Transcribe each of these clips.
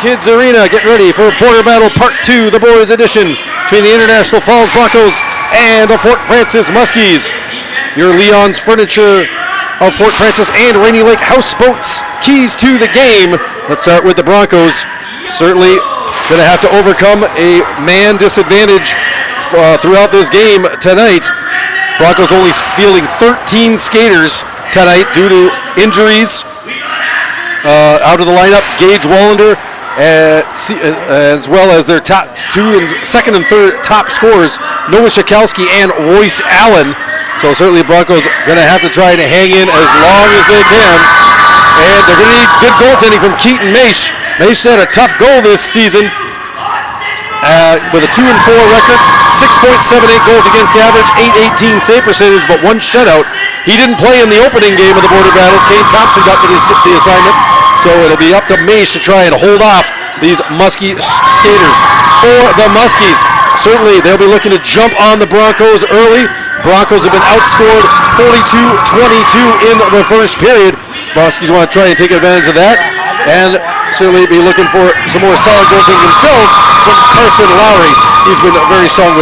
Kids Arena. Get ready for Border Battle Part 2, the boys edition, between the International Falls Broncos and the Fort Frances Muskies. Your Leon's Furniture of Fort Frances and Rainy Lake Houseboats keys to the game. Let's start with the Broncos. Certainly going to have to overcome a man disadvantage throughout this game tonight. Broncos only fielding 13 skaters tonight due to injuries. Out of the lineup, Gage Wallander, as well as their second and third top scorers, Noah Shakowski and Royce Allen. So certainly the Broncos going to have to try to hang in as long as they can. And they're going to need good goaltending from Keaton Maish. Maish had a tough goal this season with a 2-4 record, 6.78 goals against the average, .818 save percentage, but one shutout. He didn't play in the opening game of the Border Battle. Kane Thompson got the assignment. So it'll be up to Maish to try and hold off these Muskie skaters. For the Muskies, certainly they'll be looking to jump on the Broncos early. Broncos have been outscored 42-22 in the first period. Muskies want to try and take advantage of that, and certainly be looking for some more solid goaltending themselves from Carson Lowry. He's been very strong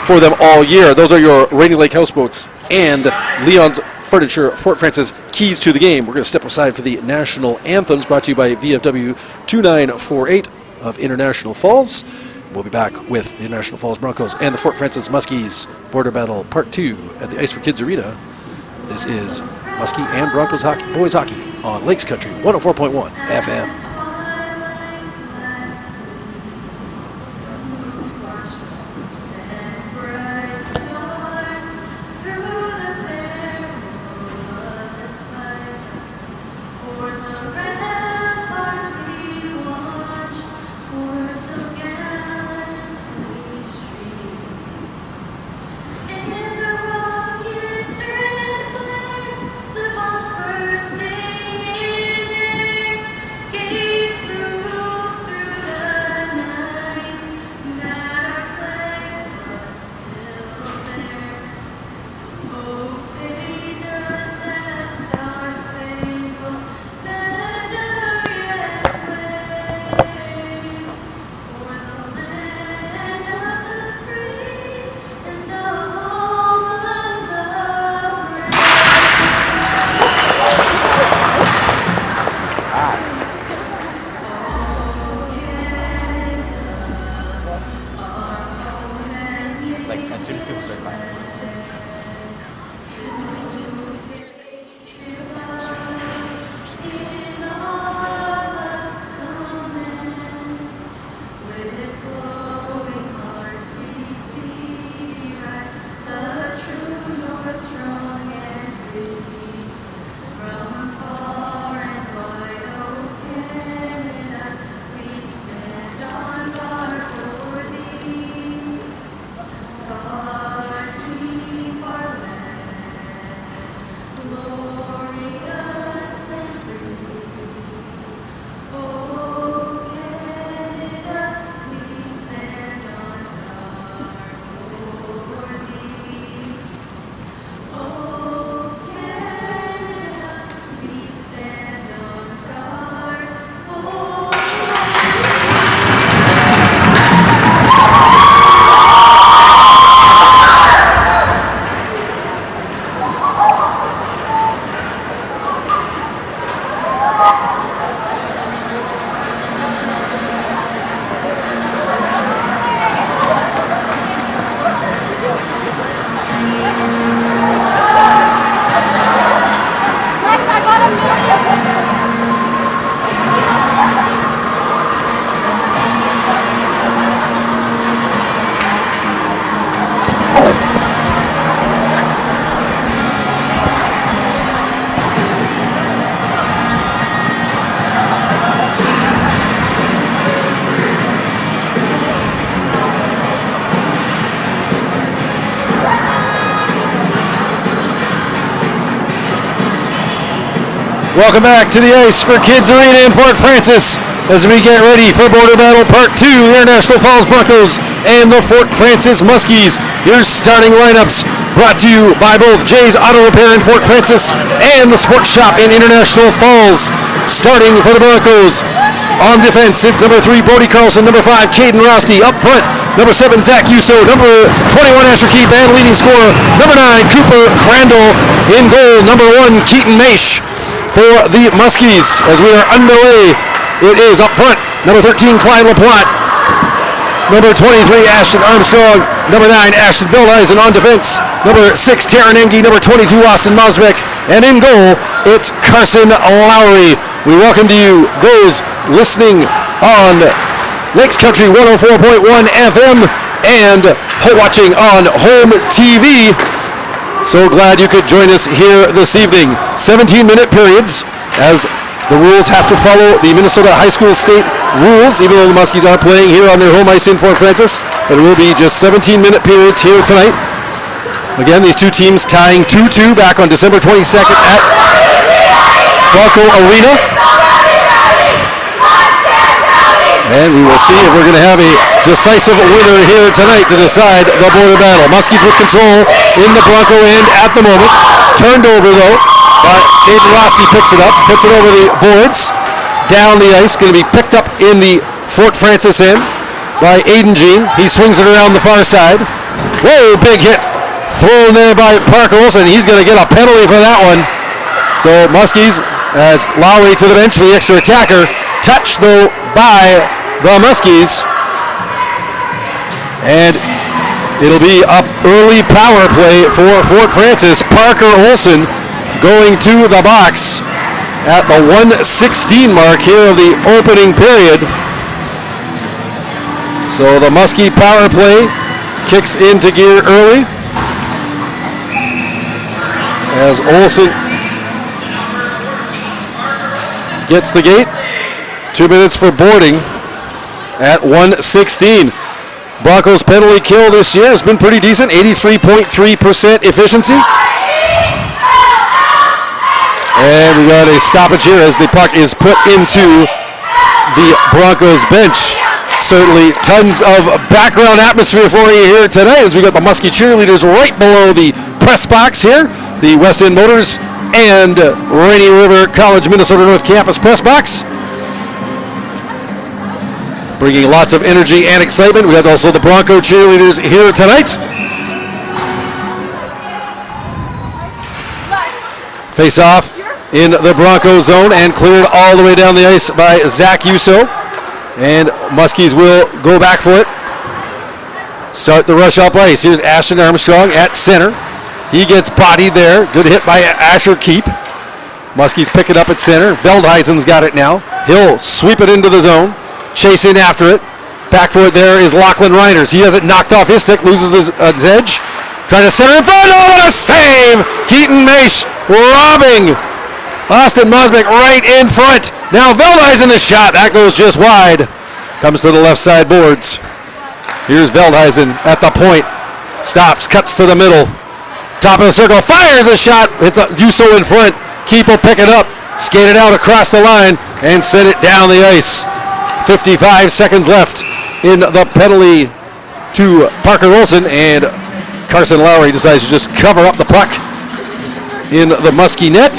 for them all year. Those are your Rainy Lake Houseboats and Leon's Furniture, Fort Frances keys to the game. We're going to step aside for the national anthems, brought to you by VFW 2948 of International Falls. We'll be back with the International Falls Broncos and the Fort Frances Muskies Border Battle Part 2 at the Ice for Kids Arena. This is Muskie and Broncos hockey, boys hockey on Lakes Country 104.1 FM. Welcome back to the Ice for Kids Arena in Fort Frances as we get ready for Border Battle Part 2, International Falls Broncos and the Fort Frances Muskies. Your starting lineups brought to you by both Jay's Auto Repair in Fort Frances and the Sports Shop in International Falls. Starting for the Broncos, On defense, it's number 3, Brody Carlson. Number 5, Caden Rosti. Up front, number 7, Zach Uso. Number 21, Asher Keep. And leading scorer, number 9, Cooper Crandall. In goal, number 1, Keaton Maish for the Muskies. As we are underway, it is up front, number 13, Klein LaPlante. Number 23, Ashton Armstrong. Number 9, Ashton Veldhuizen on defense. Number 6, Taryn Engie. Number 22, Austin Mosbeck. And in goal, it's Carson Lowry. We welcome to you those listening on Lakes Country 104.1 FM and watching on home TV. So glad you could join us here this evening. 17-minute periods, as the rules have to follow the Minnesota High School State rules, even though the Muskies are playing here on their home ice in Fort Frances. But it will be just 17-minute periods here tonight. Again, these two teams tying 2-2 back on December 22nd at Bronco Arena. And we will see if we're going to have a decisive winner here tonight to decide the border battle. Muskies with control in the Bronco end at the moment. Turned over, though, but Caden Rosti picks it up, puts it over the boards, down the ice. Going to be picked up in the Fort Frances end by Aiden Jean. He swings it around the far side. Whoa, big hit. Thrown there by Parker Olsen. He's going to get a penalty for that one. So Muskies, as Lowry to the bench for the extra attacker. Touched, though, by the Muskies. And it'll be up early power play for Fort Frances. Parker Olsen going to the box at the 1:16 mark here of the opening period. So the Muskie power play kicks into gear early, as Olsen gets the gate. 2 minutes for boarding at 1:16. Broncos penalty kill this year has been pretty decent, 83.3% efficiency. And we got a stoppage here as the puck is put into the Broncos bench. Certainly tons of background atmosphere for you here tonight as we got the Muskie cheerleaders right below the press box here. The West End Motors and Rainy River College Minnesota North Campus press box. Bringing lots of energy and excitement. We have also the Bronco cheerleaders here tonight. Face off in the Bronco zone and cleared all the way down the ice by Zach Uso. And Muskies will go back for it. Start the rush up ice. Here's Ashton Armstrong at center. He gets bodied there. Good hit by Asher Keep. Muskies pick it up at center. Veldhuizen's got it now. He'll sweep it into the zone. Chase in after it. Back for it there is Lachlan Reiners. He has it knocked off his stick, loses his edge. Trying to center in front. Oh, what a save! Keaton Maish robbing Austin Mosbeck right in front. Now Veldhuizen the shot. That goes just wide. Comes to the left side boards. Here's Veldhuizen at the point. Stops, cuts to the middle. Top of the circle, fires a shot. It's Uso in front. Keep will pick it up. Skate it out across the line and send it down the ice. 55 seconds left in the penalty to Parker Olsen, and Carson Lowry decides to just cover up the puck in the Muskie net.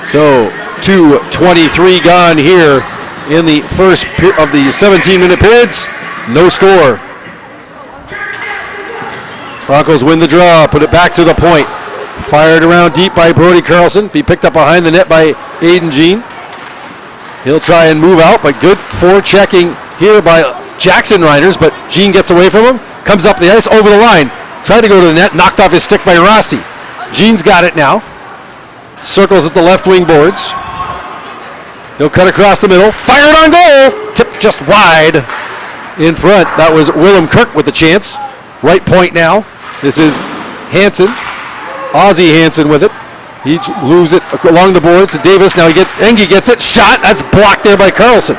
So 2:23 gone here in the first of the 17-minute periods. No score. Broncos win the draw, put it back to the point. Fired around deep by Brody Carlson. Be picked up behind the net by Aiden Jean. He'll try and move out, but good forechecking here by Jackson Reiners, but Jean gets away from him. Comes up the ice, over the line. Tried to go to the net, knocked off his stick by Rosti. Jean's got it now. Circles at the left wing boards. He'll cut across the middle. Fired on goal! Tipped just wide in front. That was Willem Kirk with the chance. Right point now. This is Hansen. Ozzie Hansen with it. He moves it along the boards to Davis. Now Engie gets it. Shot. That's blocked there by Carlson.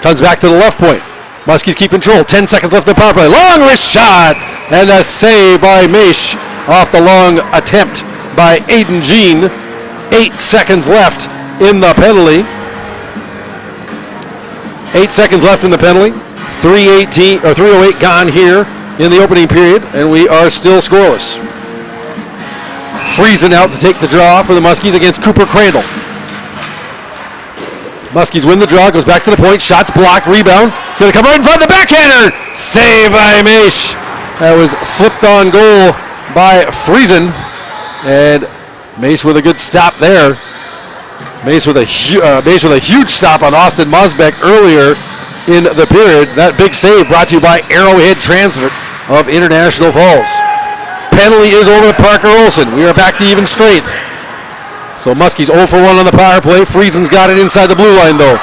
Comes back to the left point. Muskies keep control. 10 seconds left in the power play. Long wrist shot. And a save by Maish off the long attempt by Aiden Jean. 8 seconds left in the penalty. 8 seconds left in the penalty. 3:08 gone here in the opening period, and we are still scoreless. Friesen out to take the draw for the Muskies against Cooper Crandall. Muskies win the draw, goes back to the point, shots blocked, rebound. It's going to come right in front of the backhander. Save by Maish. That was flipped on goal by Friesen. And Maish with a good stop there. Maish with a huge stop on Austin Mosbeck earlier in the period. That big save brought to you by Arrowhead Transit of International Falls. Penalty is over to Parker Olson. We are back to even strength. So Muskies 0 for 1 on the power play. Friesen's got it inside the blue line though.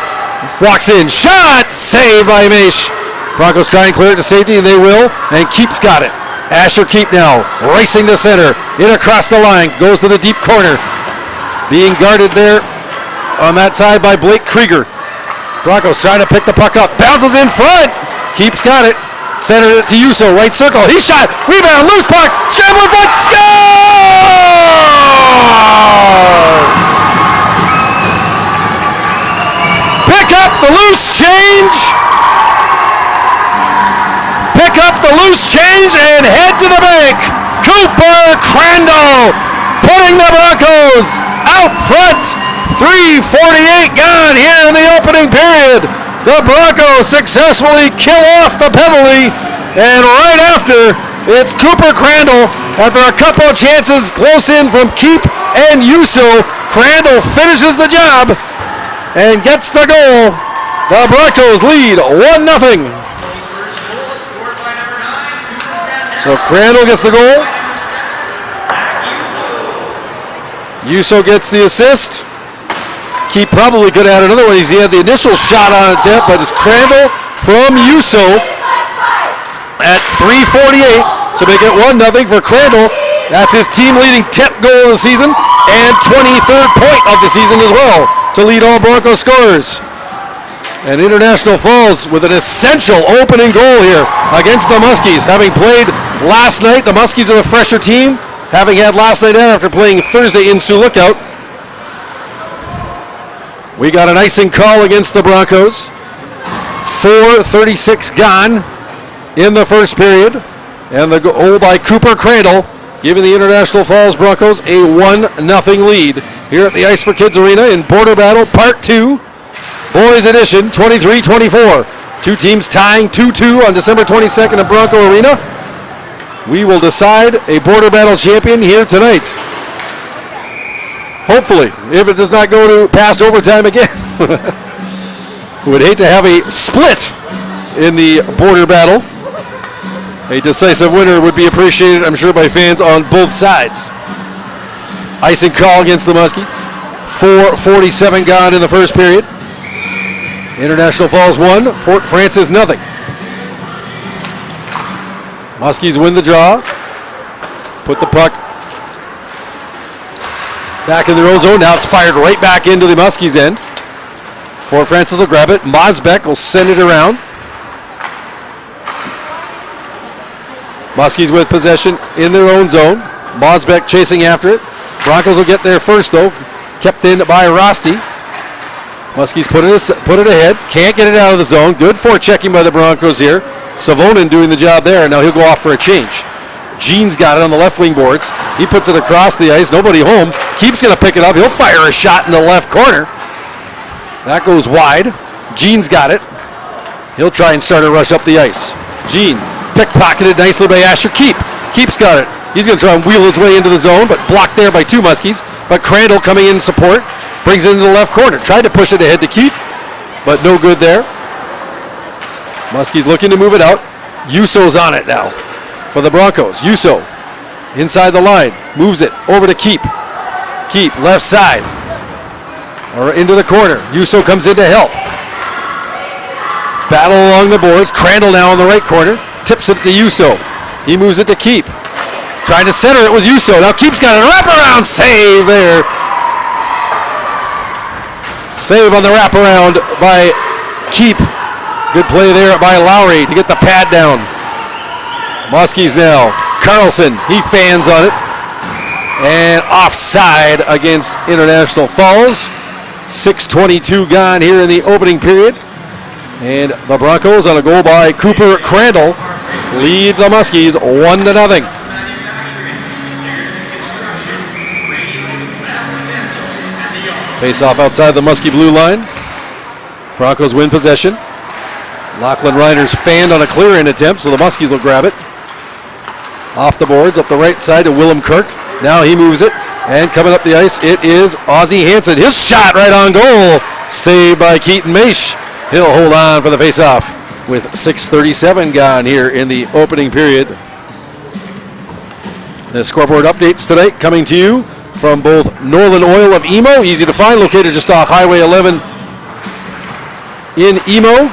Walks in, shot, save by Maish. Broncos try and clear it to safety, and they will. And Keep's got it. Asher Keep now racing to center. In across the line, goes to the deep corner. Being guarded there on that side by Blake Krieger. Broncos trying to pick the puck up. Bounces in front. Keep's got it. Centered it to Yuso. Right circle. He shot. Rebound. Loose puck. Scramble in front. Scores! Pick up the loose change. Pick up the loose change and head to the bank. Cooper Crandall putting the Broncos out front. 3:48 gone here in the opening period. The Broncos successfully kill off the penalty, and right after, it's Cooper Crandall. After a couple of chances close in from Keep and Yuso, Crandall finishes the job and gets the goal. The Broncos lead 1-0. So Crandall gets the goal. Yuso gets the assist. Keep probably could have had another one. He had the initial shot on attempt, but it's Crandall from Yuso at 3:48 to make it 1-0 for Crandall. That's his team-leading 10th goal of the season and 23rd point of the season as well to lead all Broncos scorers. And International Falls with an essential opening goal here against the Muskies. Having played last night, the Muskies are the fresher team, having had last night out after playing Thursday in Sioux Lookout. We got an icing call against the Broncos. 4:36 gone in the first period. And the goal by Cooper Crandall giving the International Falls Broncos a 1-0 lead here at the Ice for Kids Arena in Border Battle Part 2. Boys edition, 23-24. Two teams tying 2-2 on December 22nd at Bronco Arena. We will decide a Border Battle champion here tonight. Hopefully, if it does not go to past overtime again. We would hate to have a split in the Border Battle. A decisive winner would be appreciated, I'm sure, by fans on both sides. Icing call against the Muskies. 4:47 gone in the first period. International Falls 1, Fort Francis 0. Muskies win the draw. Put the puck back in their own zone. Now it's fired right back into the Muskies' end. Fort Francis will grab it. Mosbeck will send it around. Muskies with possession in their own zone. Mosbeck chasing after it. Broncos will get there first, though. Kept in by Rosti. Muskies put it ahead. Can't get it out of the zone. Good forechecking by the Broncos here. Savonin doing the job there, and now he'll go off for a change. Jean's got it on the left wing boards. He puts it across the ice. Nobody home. Keeps going to pick it up. He'll fire a shot in the left corner. That goes wide. Jean's got it. He'll try and start a rush up the ice. Jean pickpocketed nicely by Asher Keep. Keep's got it. He's going to try and wheel his way into the zone, but blocked there by two Muskies. But Crandall coming in support. Brings it into the left corner. Tried to push it ahead to Keith, but no good there. Muskies looking to move it out. Yuso's on it now for the Broncos. Yuso inside the line. Moves it over to Keep. Keep left side. Or into the corner. Yuso comes in to help. Battle along the boards. Crandall now in the right corner. Tips it to Yuso. He moves it to Keep. Trying to center it was Yuso. Now Keep's got a wraparound save there. Save on the wraparound by Keep. Good play there by Lowry to get the pad down. Muskies now. Carlson, he fans on it. And offside against International Falls. 6:22 gone here in the opening period. And the Broncos on a goal by Cooper Crandall lead the Muskies 1-0. Face off outside the Muskie blue line. Broncos win possession. Lachlan Reiner's fanned on a clear-in attempt, so the Muskies will grab it. Off the boards, up the right side to Willem Kirk. Now he moves it, and coming up the ice, it is Ozzie Hansen. His shot right on goal, saved by Keaton Maish. He'll hold on for the face-off with 6:37 gone here in the opening period. The scoreboard updates tonight coming to you from both Northern Oil of Emo, easy to find, located just off Highway 11 in Emo.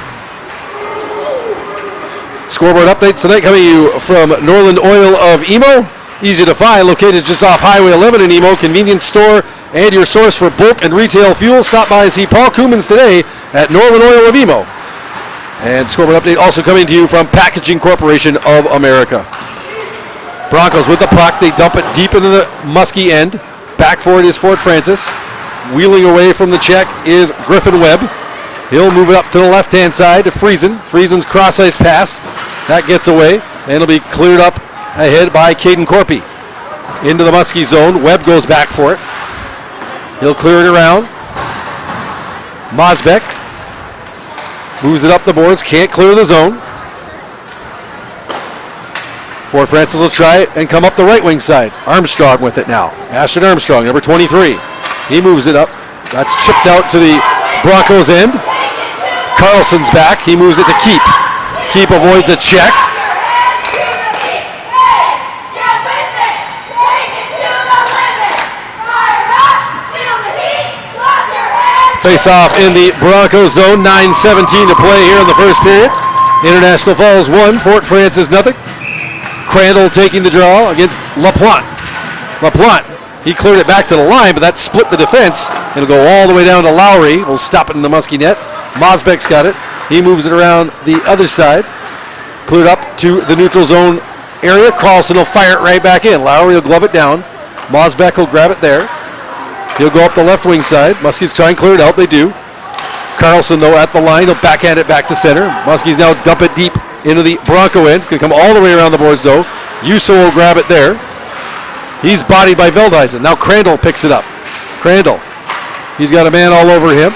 Scoreboard updates tonight coming to you from Northern Oil of Emo, easy to find, located just off Highway 11 in Emo, convenience store and your source for bulk and retail fuel. Stop by and see Paul Koomans today at Northern Oil of Emo. And scoreboard update also coming to you from Packaging Corporation of America. Broncos with the puck, they dump it deep into the Muskie end. Back for it is Fort Francis. Wheeling away from the check is Griffin Webb. He'll move it up to the left-hand side to Friesen. Friesen's cross-ice pass. That gets away, and it'll be cleared up ahead by Caden Corpy. Into the Muskie zone. Webb goes back for it. He'll clear it around. Mosbeck moves it up the boards. Can't clear the zone. Fort Francis will try it and come up the right wing side. Armstrong with it now. Ashton Armstrong, number 23. He moves it up. That's chipped out to the Broncos end. Carlson's back. He moves it to Keep. Keep avoids a check. Face off in the Broncos zone. 9:17 to play here in the first period. International Falls 1, Fort Francis nothing. Crandall taking the draw against LaPlante. LaPlante, he cleared it back to the line, but that split the defense. It'll go all the way down to Lowry. We'll stop it in the Muskie net. Mosbeck's got it. He moves it around the other side. Cleared up to the neutral zone area. Carlson will fire it right back in. Lowry will glove it down. Mosbeck will grab it there. He'll go up the left wing side. Muskies try and clear it out. They do. Carlson, though, at the line. He'll backhand it back to center. Muskies now dump it deep into the Bronco end. It's going to come all the way around the boards, though. Yuso will grab it there. He's bodied by Veldhuisen. Now Crandall picks it up. Crandall. He's got a man all over him.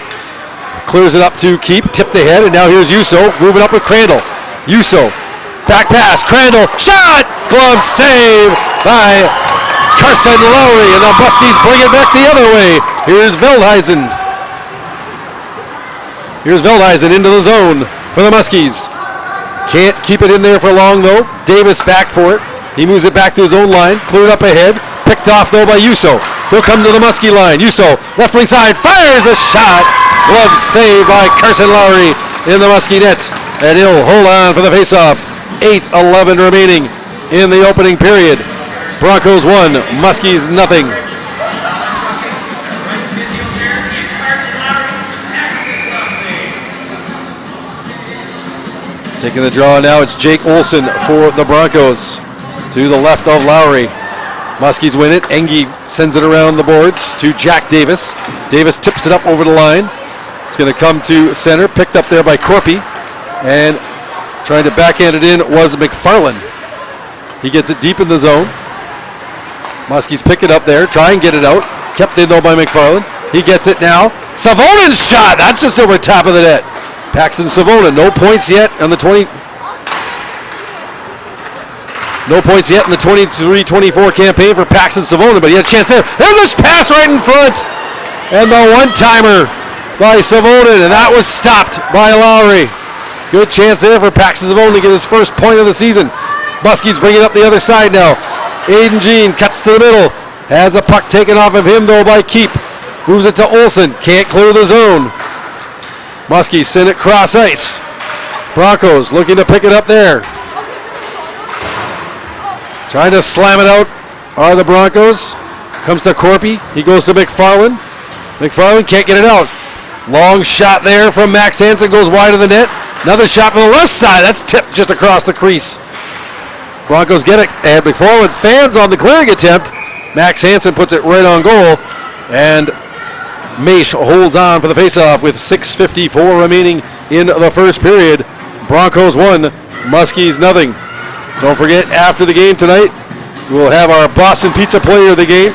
Clears it up to Keep. Tipped ahead, and now here's Yuso. Moving up with Crandall. Yuso. Back pass. Crandall. Shot! Glove save by Carson Lowry. And the Muskies bring it back the other way. Here's Veldhuisen. Here's Veldhuisen into the zone for the Muskies. Can't keep it in there for long, though. Davis back for it. He moves it back to his own line. Cleared up ahead. Picked off, though, by Yuso. He'll come to the Muskie line. Yuso, left wing side, fires a shot. Glove saved by Carson Lowry in the Muskie net. And he'll hold on for the faceoff. 8:11 remaining in the opening period. Broncos 1, Muskies nothing. Taking the draw now, it's Jake Olsen for the Broncos. To the left of Lowry. Muskies win it. Engie sends it around the boards to Jack Davis. Davis tips it up over the line. It's going to come to center. Picked up there by Corpy. And trying to backhand it in was McFarland. He gets it deep in the zone. Muskies pick it up there. Try and get it out. Kept in though by McFarland. He gets it now. Savonen's shot. That's just over top of the net. Paxton Savonen, no points yet on the 20. No points yet in the 23-24 campaign for Paxton Savonen, but he had a chance there. There's this pass right in front. And the one-timer by Savonen, and that was stopped by Lowry. Good chance there for Paxton Savonen to get his first point of the season. Muskies bring it up the other side now. Aiden Jean cuts to the middle. Has a puck taken off of him, though, by Keep. Moves it to Olsen. Can't clear the zone. Muskies send it cross ice. Broncos looking to pick it up there. Trying to slam it out are the Broncos. Comes to Corpy. He goes to McFarland. McFarland can't get it out. Long shot there from Max Hansen. Goes wide of the net. Another shot from the left side. That's tipped just across the crease. Broncos get it. And McFarland fans on the clearing attempt. Max Hansen puts it right on goal. And Maish holds on for the faceoff with 6:54 remaining in the first period. Broncos 1, Muskies nothing. Don't forget, after the game tonight, we'll have our Boston Pizza Player of the Game.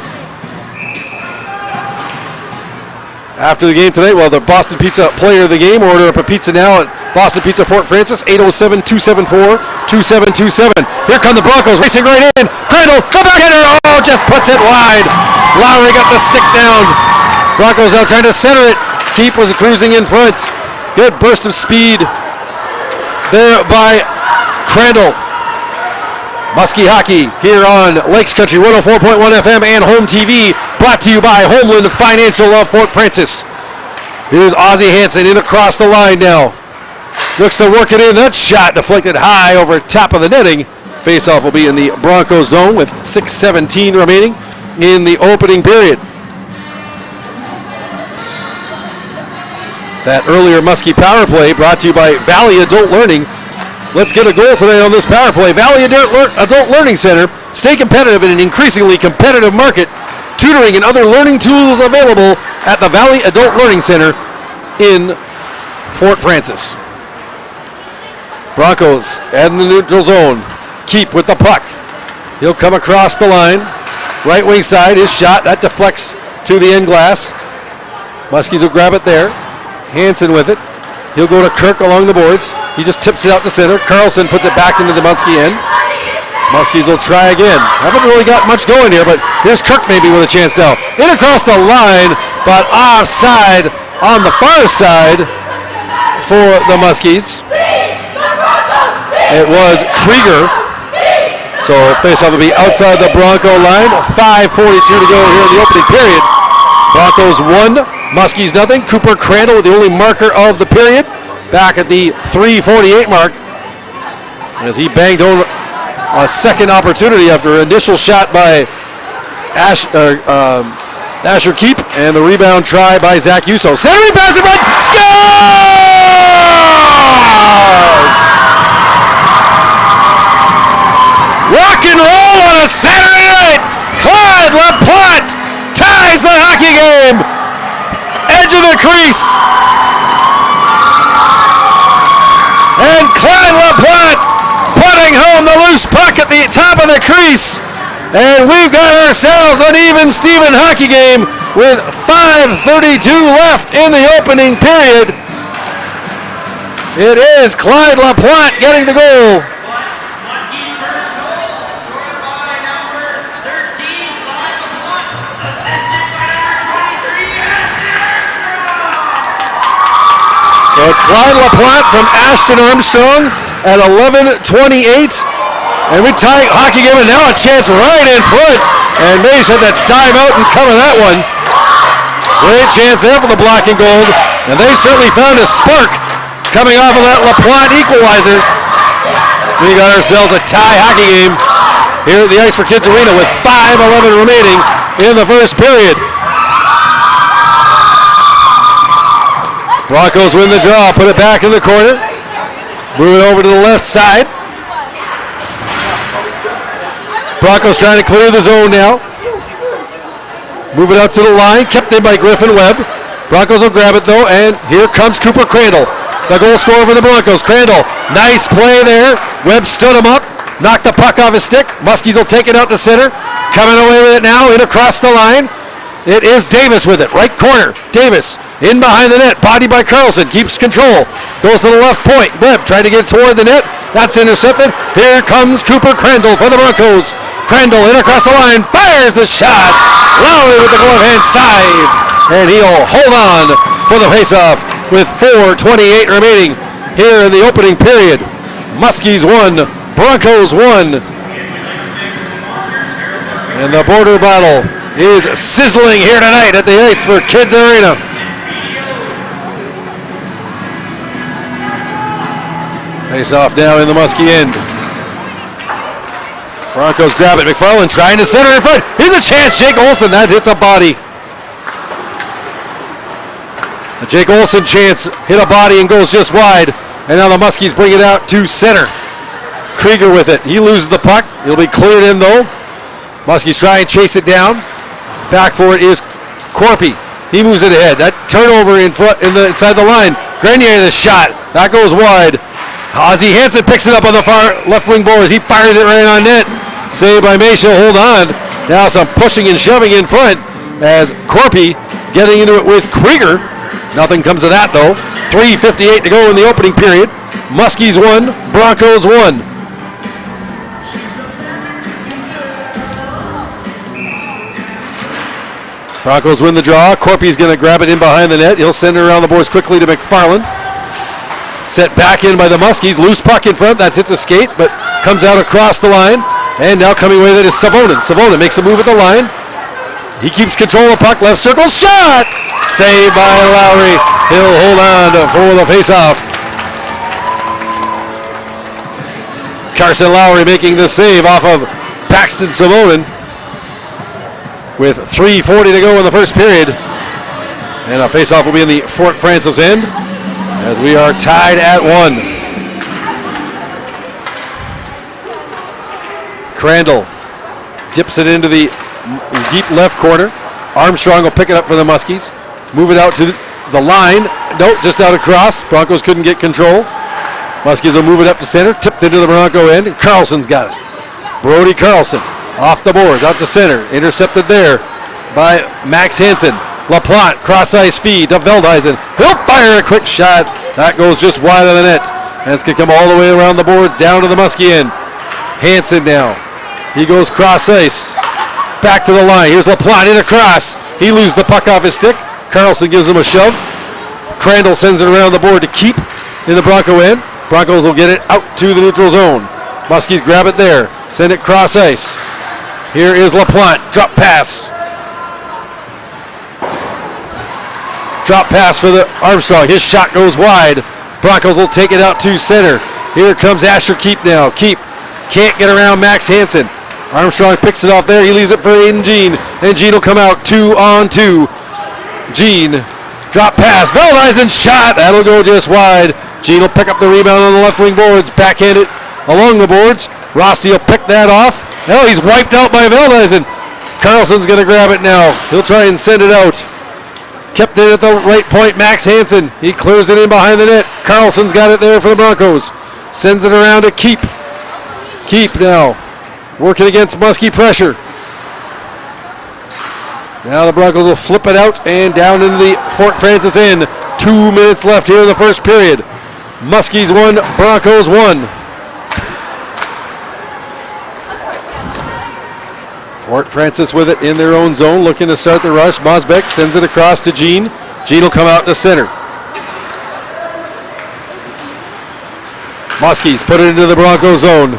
after the game tonight. Well, the Boston Pizza player of the game. Order up a pizza now at Boston Pizza Fort Francis, 807-274-2727. Here come the Broncos racing right in. Crandall, the backhander, oh, just puts it wide. Lowry got the stick down. Broncos now trying to center it. Keep was cruising in front. Good burst of speed there by Crandall. Muskie Hockey here on Lakes Country 104.1 FM and Home TV, brought to you by Homeland Financial of Fort Francis. Here's Ozzie Hansen in across the line now. Looks to work it in. That shot deflected high over top of the netting. Faceoff will be in the Broncos zone with 6:17 remaining in the opening period. That earlier Muskie power play brought to you by Valley Adult Learning. Let's get a goal today on this power play. Valley Adult Learning Center. Stay competitive in an increasingly competitive market. Tutoring and other learning tools available at the Valley Adult Learning Center in Fort Francis. Broncos in the neutral zone. Keep with the puck. He'll come across the line. Right wing side, his shot. That deflects to the end glass. Muskies will grab it there. Hansen with it. He'll go to Kirk along the boards. He just tips it out to center. Carlson puts it back into the Muskie end. Muskies will try again. Haven't really got much going here, but here's Kirk maybe with a chance now. In across the line, but offside on the far side for the Muskies. It was Krieger. So faceoff will be outside the Bronco line. 5:42 to go here in the opening period. Broncos 1, Muskies nothing. Cooper Crandall with the only marker of the period. Back at the 3:48 mark as he banged on a second opportunity after an initial shot by Asher Keep and the rebound try by Zach Yuso. Centering pass in front, scores! Rock and roll on a Saturday night. Clyde LaPlante ties the hockey game. Edge of the crease. And Clyde LaPlante putting home the loose puck at the top of the crease. And we've got ourselves an even Steven hockey game with 5:32 left in the opening period. It is Clyde LaPlante getting the goal. So it's Clyde LaPlante from Ashton Armstrong at 11:28. And we tie hockey game, and now a chance right in front. And Mays had to dive out and cover that one. Great chance there for the black and gold. And they certainly found a spark coming off of that LaPlante equalizer. We got ourselves a tie hockey game here at the Ice for Kids Arena with 5:11 remaining in the first period. Broncos win the draw, put it back in the corner. Move it over to the left side. Broncos trying to clear the zone now. Move it out to the line, kept in by Griffin Webb. Broncos will grab it though, and here comes Cooper Crandall, the goal scorer for the Broncos. Crandall, nice play there. Webb stood him up, knocked the puck off his stick. Muskies will take it out to center. Coming away with it now, in across the line. It is Davis with it, right corner. Davis in behind the net, body by Carlson, keeps control. Goes to the left point. Webb trying to get toward the net. That's intercepted. Here comes Cooper Crandall for the Broncos. Crandall in across the line, fires the shot. Lowry with the glove hand save. And he'll hold on for the faceoff with 4:28 remaining here in the opening period. Muskies 1, Broncos 1. And the border battle is sizzling here tonight at the Ice for Kids Arena. Face off now in the Muskie end. Broncos grab it. McFarland trying to center in front. Here's a chance. Jake Olsen. That hits a body. The Jake Olsen chance hit a body and goes just wide. And now the Muskies bring it out to center. Krieger with it. He loses the puck. It'll be cleared in though. Muskies try and chase it down. Back for it is Corpy. He moves it ahead. That turnover in front, inside the line. Grenier the shot. That goes wide. Ozzie Hansen picks it up on the far left wing boards. He fires it right on net. Saved by Maysha. Hold on. Now some pushing and shoving in front as Corpy getting into it with Krieger. Nothing comes of that, though. 3:58 to go in the opening period. Muskies 1, Broncos 1. Broncos win the draw. Corpy's going to grab it in behind the net. He'll send it around the boards quickly to McFarland. Set back in by the Muskies. Loose puck in front. That's its a skate, but comes out across the line. And now coming with it is Savonin. Savonin makes a move at the line. He keeps control of the puck. Left circle. Shot! Saved by Lowry. He'll hold on for the faceoff. Carson Lowry making the save off of Paxton Savonin. With 3:40 to go in the first period. And a faceoff will be in the Fort Francis end as we are tied at 1. Crandall dips it into the deep left corner. Armstrong will pick it up for the Muskies. Move it out to the line. Nope, just out across. Broncos couldn't get control. Muskies will move it up to center. Tipped into the Bronco end. And Carlson's got it. Brody Carlson. Off the boards, out to center. Intercepted there by Max Hansen. LaPlante, cross-ice feed to Veldhuisen. He'll fire a quick shot. That goes just wide of the net. And it's going to come all the way around the boards, down to the Muskie end. Hansen now. He goes cross-ice. Back to the line. Here's LaPlante in across. He loses the puck off his stick. Carlson gives him a shove. Crandall sends it around the board to keep in the Bronco end. Broncos will get it out to the neutral zone. Muskies grab it there. Send it cross-ice. Here is LaPlante, drop pass. Drop pass for the Armstrong. His shot goes wide. Broncos will take it out to center. Here comes Asher Keep now. Keep can't get around Max Hansen. Armstrong picks it off there. He leaves it for Aiden Jean. And Jean will come out 2-on-2. Jean, drop pass. Veldhuisen shot. That'll go just wide. Jean will pick up the rebound on the left wing boards. Backhand it along the boards. Rossi will pick that off. Oh, he's wiped out by Veldhuisen. Carlson's going to grab it now. He'll try and send it out. Kept it at the right point, Max Hansen. He clears it in behind the net. Carlson's got it there for the Broncos. Sends it around to Keep. Keep now. Working against Muskie pressure. Now the Broncos will flip it out and down into the Fort Francis end. 2 minutes left here in the first period. Muskies 1, Broncos 1. Fort Francis with it in their own zone, looking to start the rush. Mosbeck sends it across to Jean. Jean will come out to center. Muskies put it into the Bronco zone.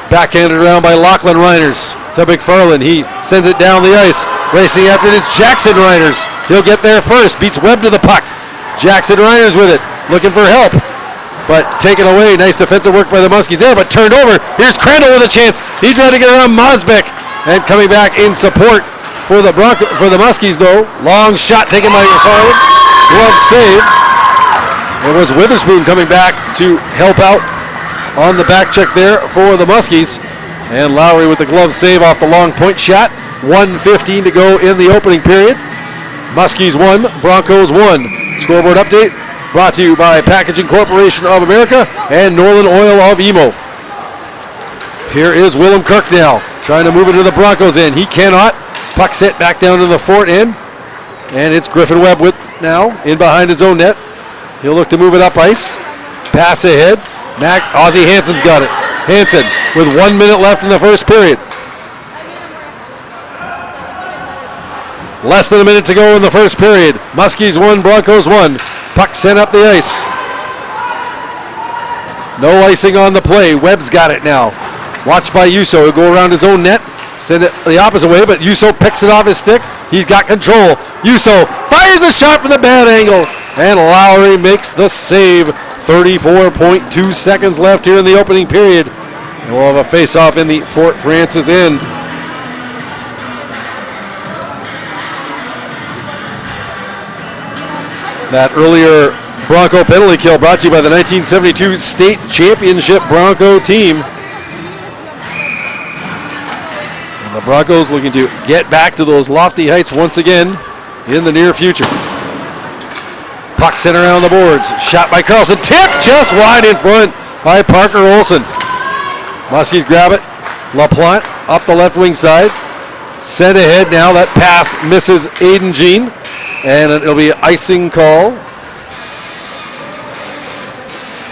Backhanded around by Lachlan Reiners to McFarland. He sends it down the ice. Racing after it is Jackson Reiners. He'll get there first. Beats Webb to the puck. Jackson Reiners with it. Looking for help. But taken away. Nice defensive work by the Muskies there, but turned over. Here's Crandall with a chance. He tried to get around Mosbeck. And coming back in support for the Muskies, though. Long shot taken by McFarland. Glove save. It was Witherspoon coming back to help out on the back check there for the Muskies. And Lowry with the glove save off the long point shot. 1:15 to go in the opening period. Muskies 1, Broncos 1. Scoreboard update brought to you by Packaging Corporation of America and Norland Oil of Emo. Here is Willem Kirk now, trying to move it to the Broncos end. He cannot. Puck set back down to the Fort end. And it's Griffin Webb with now in behind his own net. He'll look to move it up ice. Pass ahead. Ozzie Hansen's got it. Hansen with 1 minute left in the first period. Less than a minute to go in the first period. Muskies 1, Broncos 1. Puck sent up the ice. No icing on the play. Webb's got it now. Watched by Yuso. He'll go around his own net. Send it the opposite way, but Yuso picks it off his stick. He's got control. Yuso fires a shot from the bad angle. And Lowry makes the save. 34.2 seconds left here in the opening period. And we'll have a face-off in the Fort Francis end. That earlier Bronco penalty kill brought to you by the 1972 state championship Bronco team. And the Broncos looking to get back to those lofty heights once again in the near future. Puck sent around the boards. Shot by Carlson. Tip just wide in front by Parker Olsen. Muskies grab it. LaPlante up the left wing side. sent ahead now. That pass misses Aiden Jean, and it'll be icing call.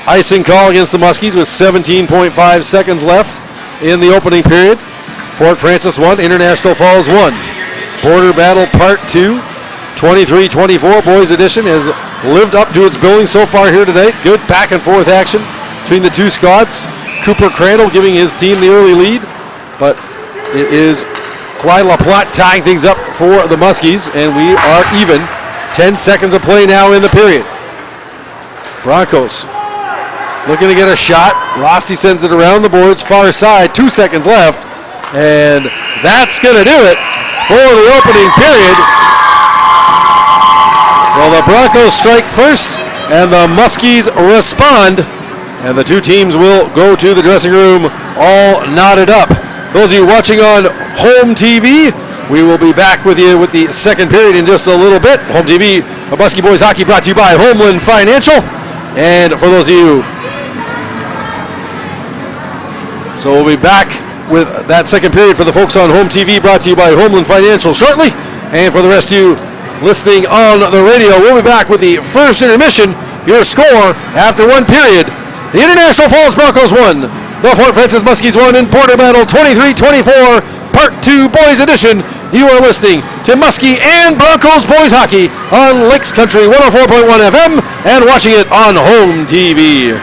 Icing call against the Muskies with 17.5 seconds left in the opening period. Fort Francis 1, International Falls 1. Border Battle Part 2, 23-24. Boys Edition has lived up to its billing so far here tonight. Good back and forth action between the two squads. Cooper Crandall giving his team the early lead, but it is Clyde LaPlante tying things up for the Muskies, and we are even. 10 seconds of play now in the period. Broncos looking to get a shot. Rosty sends it around the boards, far side, 2 seconds left, and that's going to do it for the opening period. So the Broncos strike first, and the Muskies respond, and the two teams will go to the dressing room all knotted up. Those of you watching on home TV, we will be back with you with the second period in just a little bit. Home TV, Muskie Boys Hockey, brought to you by Homeland Financial. And for those of you, so we'll be back with that second period for the folks on home TV, brought to you by Homeland Financial shortly. And for the rest of you listening on the radio, we'll be back with the first intermission. Your score after one period: the International Falls Broncos 1, the Fort Francis Muskies 1 in Porter Battle 23-24, Part 2 Boys Edition. You are listening to Muskie and Broncos Boys Hockey on Lakes Country 104.1 FM and watching it on home TV.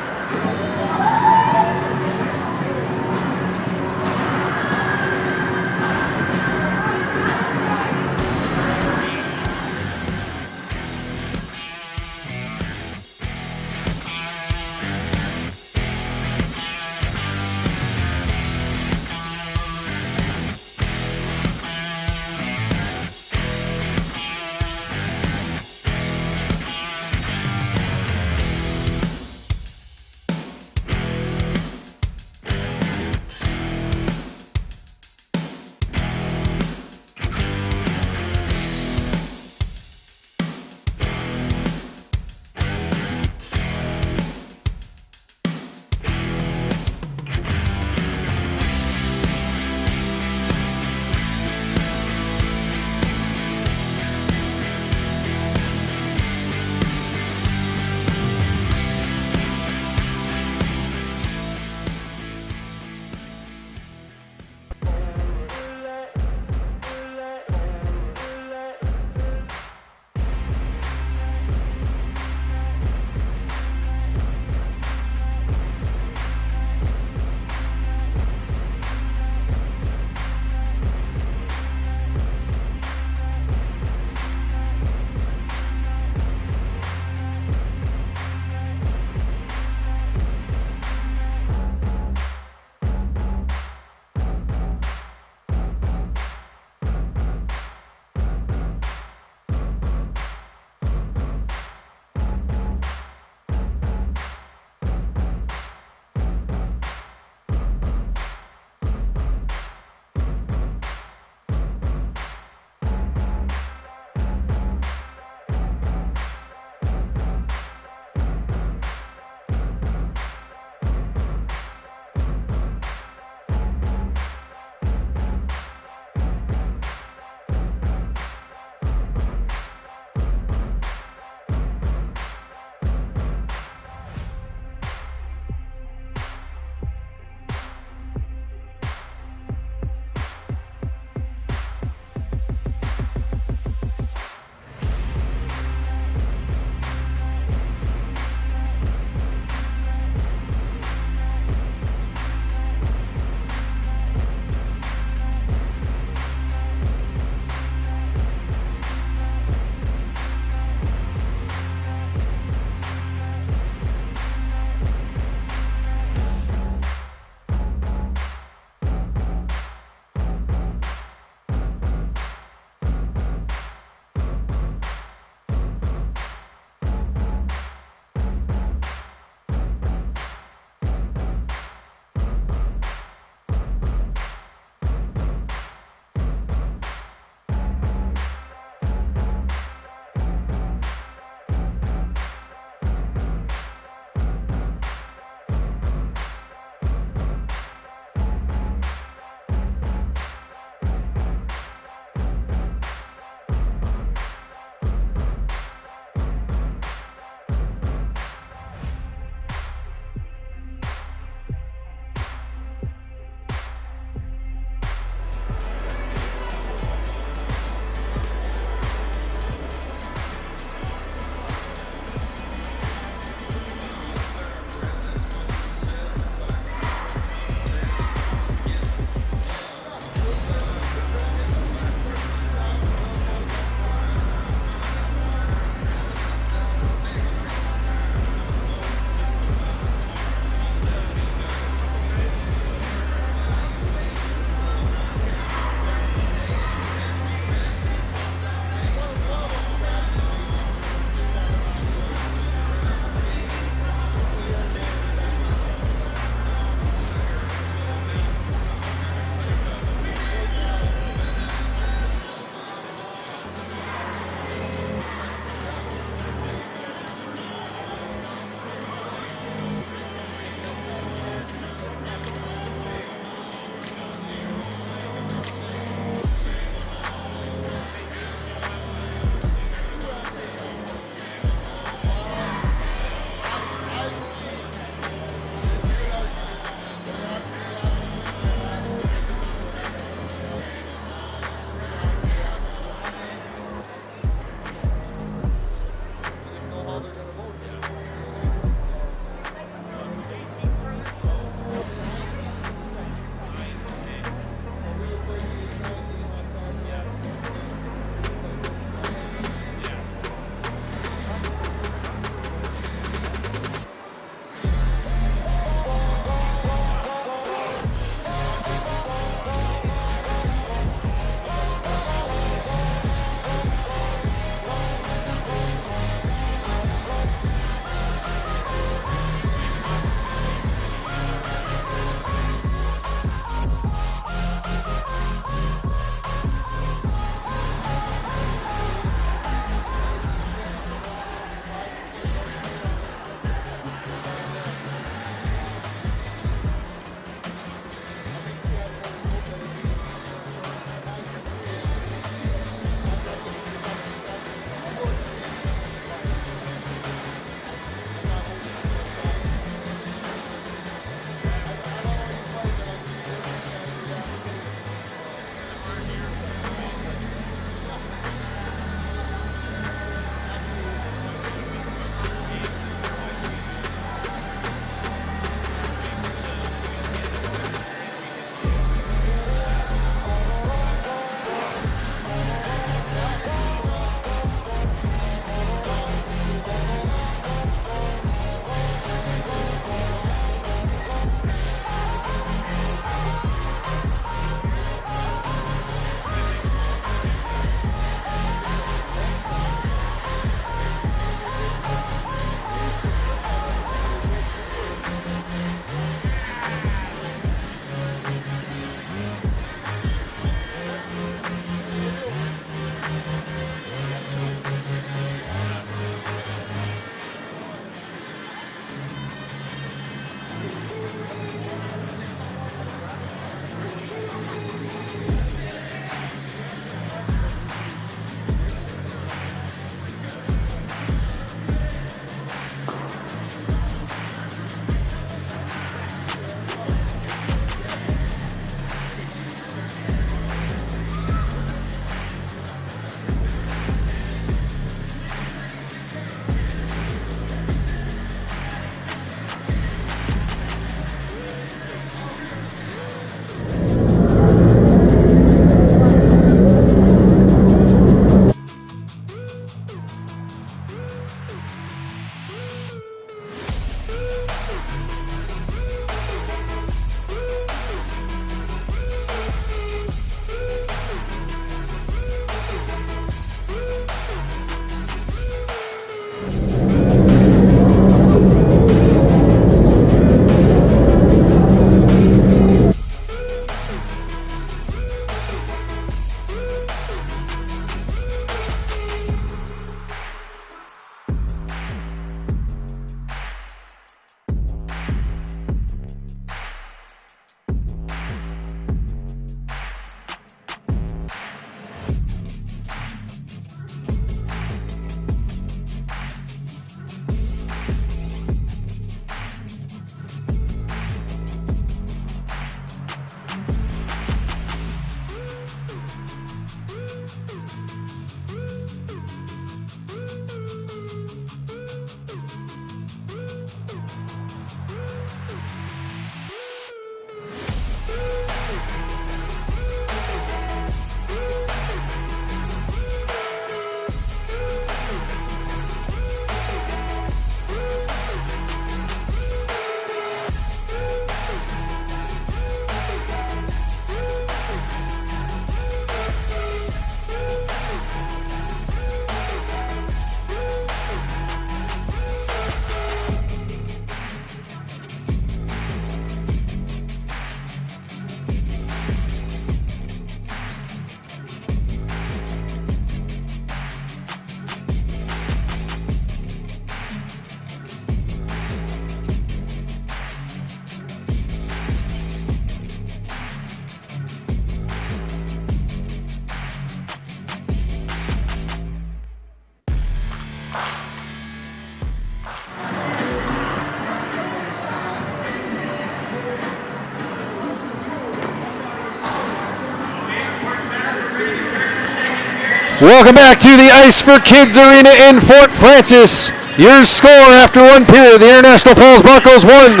Welcome back to the Ice for Kids Arena in Fort Francis. Your score after one period, the International Falls Broncos 1.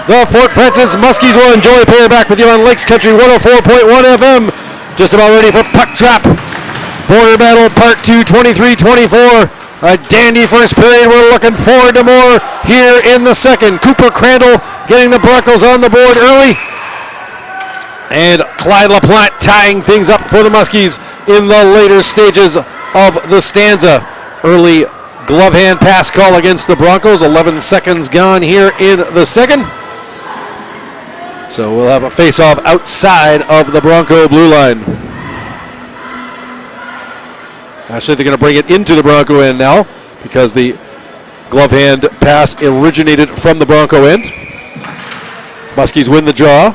The Fort Francis Muskies 1. Joey Perry back with you on Lakes Country 104.1 FM. Just about ready for puck drop. Border Battle Part 2, 23-24. A dandy first period. We're looking forward to more here in the second. Cooper Crandall getting the Broncos on the board early. And Clyde LaPlante tying things up for the Muskies in the later stages of the stanza. Early glove hand pass call against the Broncos. 11 seconds gone here in the second. So we'll have a face-off outside of the Bronco blue line. Actually, they're going to bring it into the Bronco end now because the glove hand pass originated from the Bronco end. Muskies win the draw.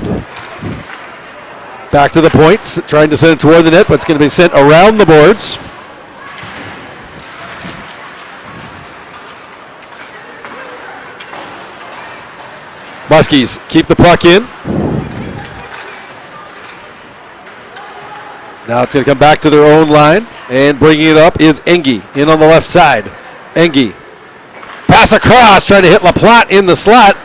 Back to the points, trying to send it toward the net, but it's going to be sent around the boards. Muskies keep the puck in. Now it's going to come back to their own line, and bringing it up is Engie in on the left side. Engie pass across, trying to hit LaPlante in the slot.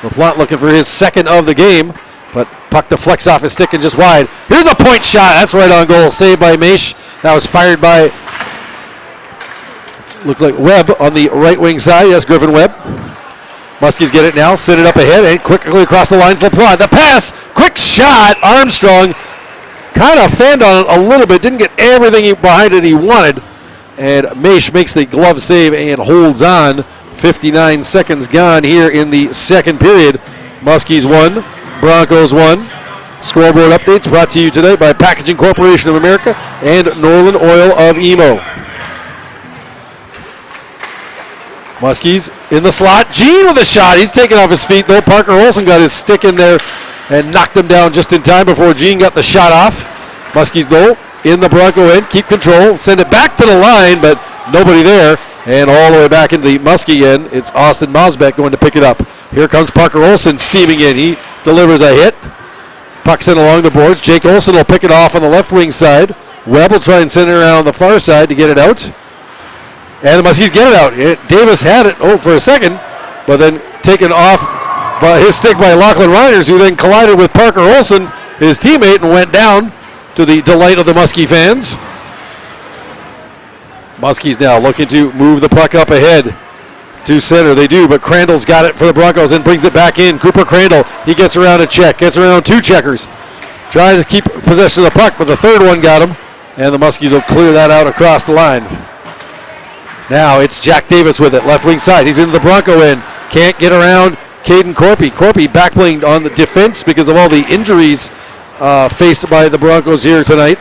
LaPlante looking for his second of the game. But puck deflects off his stick and just wide. Here's a point shot. That's right on goal. Saved by Maish. That was fired by, looks like Webb on the right wing side. Yes, Griffin Webb. Muskies get it now. Send it up ahead and quickly across the line. LaPlante. The pass. Quick shot. Armstrong kind of fanned on it a little bit. Didn't get everything behind it he wanted. And Maish makes the glove save and holds on. 59 seconds gone here in the second period. Muskies 1. Broncos 1. Scoreboard updates brought to you today by Packaging Corporation of America and Norland Oil of Emo. Muskies in the slot. Gene with a shot. He's taken off his feet though. Parker Olsen got his stick in there and knocked him down just in time before Gene got the shot off. Muskies though in the Bronco end. Keep control. Send it back to the line, but nobody there. And all the way back into the Muskie end, it's Austin Mosbeck going to pick it up. Here comes Parker Olsen steaming in. He delivers a hit. Puck sent along the boards. Jake Olsen will pick it off on the left wing side. Webb will try and send it around the far side to get it out. And the Muskies get it out. Davis had it for a second, but then taken off by his stick by Lachlan Reiners, who then collided with Parker Olsen, his teammate, and went down to the delight of the Muskie fans. Muskies now looking to move the puck up ahead to center. They do, but Crandall's got it for the Broncos and brings it back in. Cooper Crandall, he gets around a check, gets around two checkers. Tries to keep possession of the puck, but the third one got him, and the Muskies will clear that out across the line. Now it's Jack Davis with it, left wing side. He's into the Bronco end. Can't get around Caden Corpy. Corpy back playing on the defense because of all the injuries faced by the Broncos here tonight.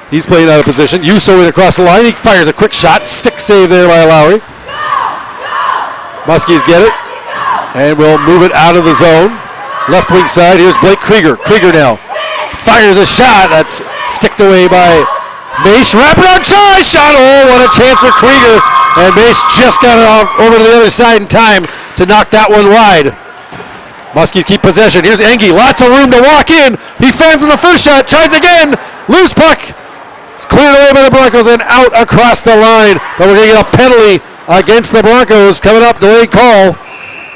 He's playing out of position. Yuso in across the line. He fires a quick shot. Stick save there by Lowry. Muskies get it. And we'll move it out of the zone. Left wing side. Here's Blake Krieger. Krieger now fires a shot. That's sticked away by Maish. Wraparound try. Shot. Oh, what a chance for Krieger. And Maish just got it off over to the other side in time to knock that one wide. Muskies keep possession. Here's Engie. Lots of room to walk in. He fans on the first shot. Tries again. Loose puck. It's cleared away by the Broncos and out across the line. But we're going to get a penalty against the Broncos. Coming up, delayed call.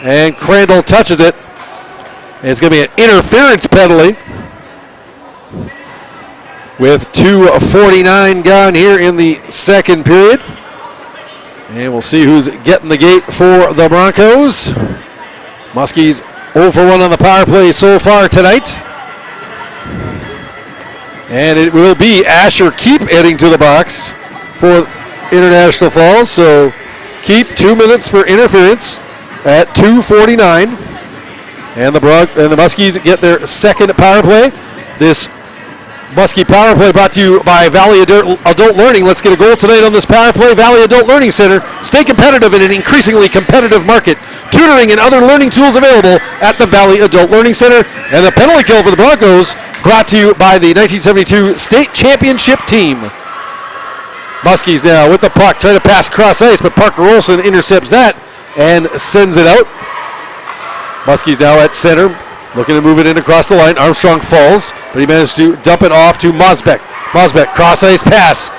And Crandall touches it. And it's going to be an interference penalty. With 2:49 gone here in the second period. And we'll see who's getting the gate for the Broncos. Muskies 0 for 1 on the power play so far tonight. And it will be Asher Keep heading to the box for International Falls. So Keep 2 minutes for interference at 2:49. And the Muskies get their second power play. This Muskie Power Play brought to you by Valley Adult Learning. Let's get a goal tonight on this Power Play. Valley Adult Learning Center. Stay competitive in an increasingly competitive market. Tutoring and other learning tools available at the Valley Adult Learning Center. And the penalty kill for the Broncos brought to you by the 1972 State Championship team. Muskies now with the puck. Try to pass cross ice, but Parker Olsen intercepts that and sends it out. Muskies now at center. Looking to move it in across the line. Armstrong falls, but he managed to dump it off to Mosbeck. Mosbeck, cross ice pass.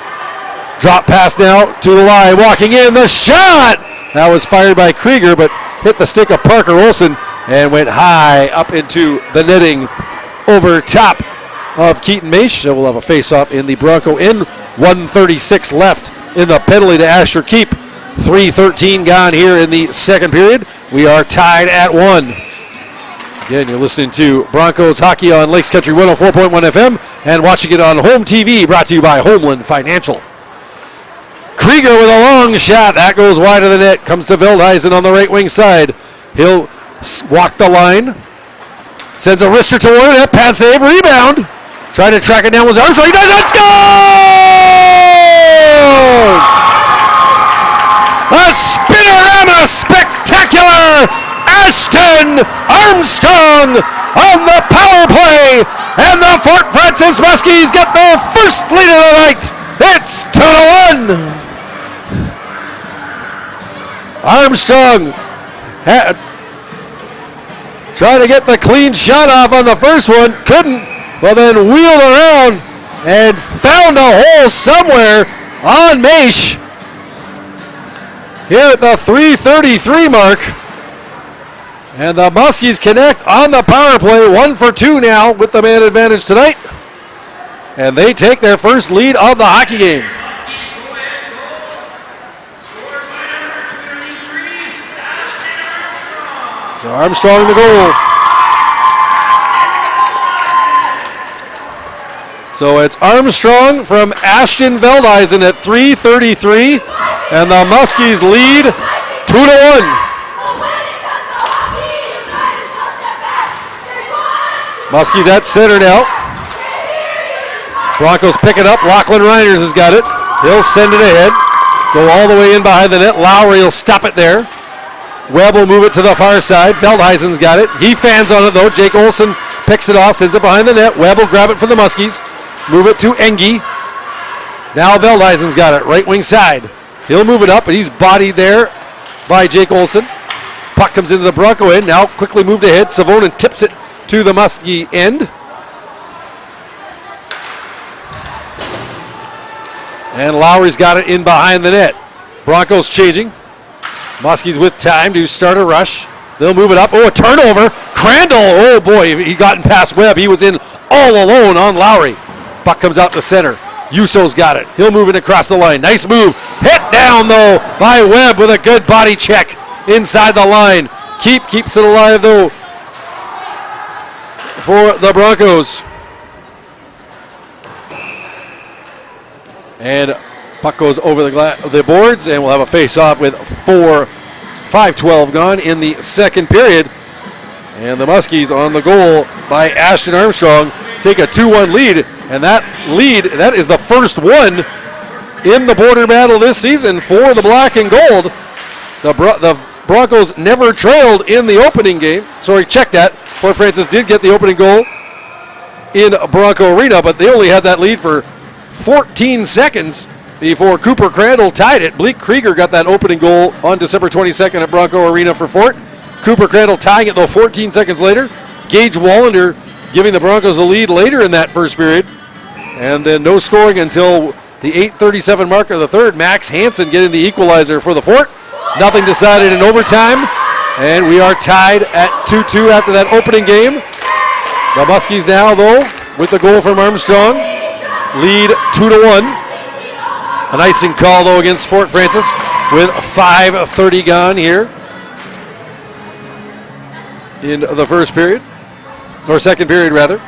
Drop pass now to the line. Walking in, the shot! That was fired by Krieger, but hit the stick of Parker Olson and went high up into the netting over top of Keaton Maish. So we'll have a face-off in the Bronco end. 1:36 left in the penalty to Asher Keep. 3:13 gone here in the second period. We are tied at 1. Again, you're listening to Broncos hockey on Lakes Country 104.1 FM and watching it on Home TV, brought to you by Homeland Financial. Krieger with a long shot. That goes wide of the net. Comes to Veldhuisen on the right wing side. He'll walk the line. Sends a wrister toward it. Pass save. Rebound. Trying to track it down was Armstrong. He does it. Scores! A spinorama spectacular. Ashton Armstrong on the power play. And the Fort Francis Muskies get their first lead of the night. It's 2-1. Armstrong trying to get the clean shot off on the first one. Couldn't. Well, then wheeled around and found a hole somewhere on Maish. Here at the 3:33 mark. And the Muskies connect on the power play. 1 for 2 now with the man advantage tonight. And they take their first lead of the hockey game. So Armstrong the goal. So it's Armstrong from Ashton Veldhuisen at 3:33. And the Muskies lead 2-1. Muskies at center now. Broncos pick it up. Lachlan Reiners has got it. He'll send it ahead. Go all the way in behind the net. Lowry will stop it there. Webb will move it to the far side. Veldhuisen's got it. He fans on it though. Jake Olson picks it off, sends it behind the net. Webb will grab it for the Muskies. Move it to Engie. Now Veldhuisen's got it. Right wing side. He'll move it up, but he's bodied there by Jake Olson. Puck comes into the Bronco end. Now quickly moved ahead. Savonin tips it to the Muskie end. And Lowry's got it in behind the net. Broncos changing. Muskies with time to start a rush. They'll move it up. Oh, a turnover. Crandall. Oh, boy, he gotten past Webb. He was in all alone on Lowry. Puck comes out to center. Yuso's got it. He'll move it across the line. Nice move. Hit down, though, by Webb with a good body check inside the line. Keeps it alive, though, for the Broncos. And puck goes over the boards, and we'll have a face-off with 5:12 gone in the second period. And the Muskies on the goal by Ashton Armstrong take a 2-1 lead. And that lead, that is the first one in the border battle this season for the black and gold. The Broncos never trailed in the opening game. Sorry, check that. Fort Francis did get the opening goal in Bronco Arena, but they only had that lead for 14 seconds before Cooper Crandall tied it. Blake Krieger got that opening goal on December 22nd at Bronco Arena for Fort. Cooper Crandall tying it, though, 14 seconds later. Gage Wallander giving the Broncos a lead later in that first period. And then no scoring until the 8:37 mark of the third. Max Hansen getting the equalizer for the Fort. Nothing decided in overtime. And we are tied at 2-2 after that opening game. The Muskies now, though, with the goal from Armstrong, lead 2-1. An icing call, though, against Fort Francis with 5:30 gone here in the first period, or second period, rather.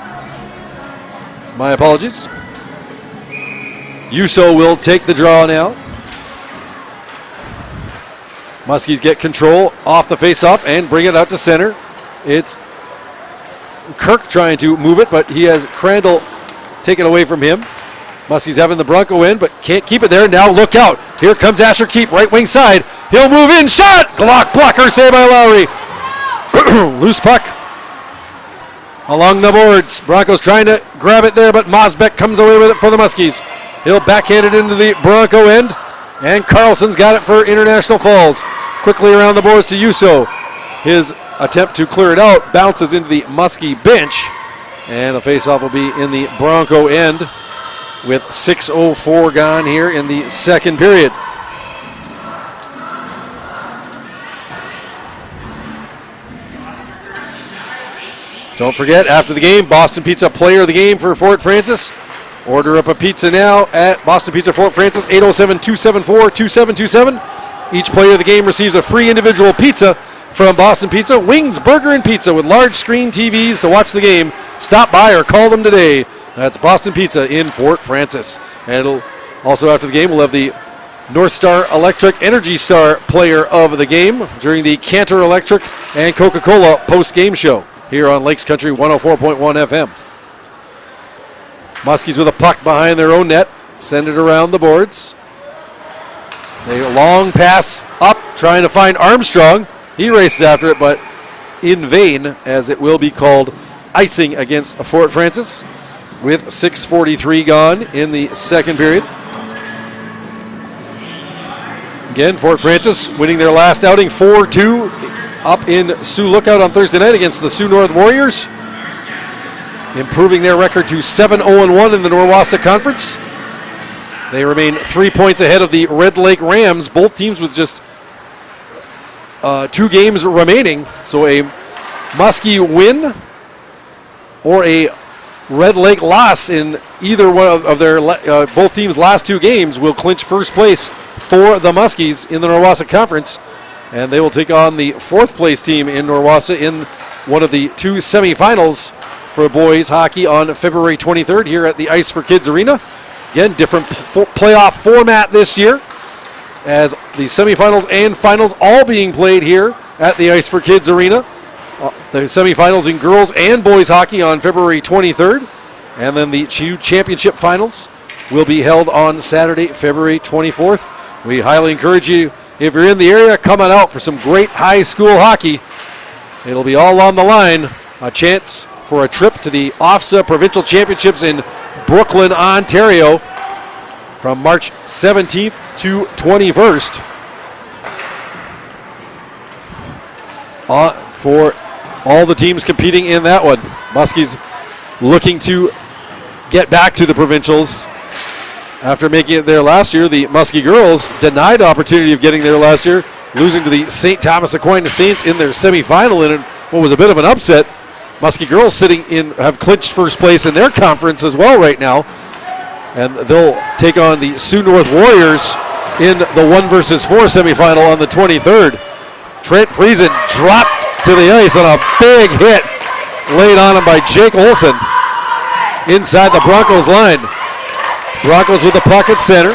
My apologies. Yuso will take the draw now. Muskies get control off the faceoff and bring it out to center. It's Kirk trying to move it, but he has Crandall taken away from him. Muskies having the Bronco in, but can't keep it there. Now look out. Here comes Asher Keep, right wing side. He'll move in. Shot! Blocker saved by Lowry. Loose puck along the boards. Broncos trying to grab it there, but Mosbeck comes away with it for the Muskies. He'll backhand it into the Bronco end, and Carlson's got it for International Falls. Quickly around the boards to Yuso. His attempt to clear it out bounces into the Muskie bench, and a faceoff will be in the Bronco end. with 6:04 gone here in the second period. Don't forget, after the game, Boston Pizza Player of the Game for Fort Francis. Order up a pizza now at Boston Pizza Fort Francis, 807-274-2727. Each player of the game receives a free individual pizza from Boston Pizza. Wings, burger, and pizza with large screen TVs to watch the game. Stop by or call them today. That's Boston Pizza in Fort Francis. And it'll also, after the game, we'll have the North Star Electric Energy Star Player of the Game during the Cantor Electric and Coca-Cola post-game show here on Lakes Country 104.1 FM. Muskies with a puck behind their own net. Send it around the boards. A long pass up, trying to find Armstrong. He races after it, but in vain, as it will be called icing against Fort Francis with 6:43 gone in the second period. Again, Fort Francis winning their last outing 4-2 up in Sioux Lookout on Thursday night against the Sioux North Warriors, improving their record to 7-0-1 in the Norwassa Conference. They remain 3 points ahead of the Red Lake Rams, both teams with just 2 games remaining. So a Muskie win or a Red Lake loss in either one of their both teams' last 2 games will clinch first place for the Muskies in the Norwassa Conference, and they will take on the 4th place team in Norwassa in one of the 2 semifinals for boys hockey on February 23rd here at the Ice for Kids Arena. Again, different playoff format this year, as the semifinals and finals all being played here at the Ice for Kids Arena. The semifinals in girls and boys hockey on February 23rd, and then the CHU Championship Finals will be held on Saturday, February 24th. We highly encourage you, if you're in the area, come on out for some great high school hockey. It'll be all on the line. A chance for a trip to the OFSA Provincial Championships in Brooklyn, Ontario from March 17th to 21st. For all the teams competing in that one. Muskies looking to get back to the provincials after making it there last year. The Muskie girls denied the opportunity of getting there last year, losing to the St. Thomas Aquinas Saints in their semifinal in what was a bit of an upset. Muskie girls have clinched first place in their conference as well right now, and they'll take on the Sioux North Warriors in the 1-4 semifinal on the 23rd. Trent Friesen dropped to the ice on a big hit laid on him by Jake Olson inside the Broncos line. Broncos with the puck at center.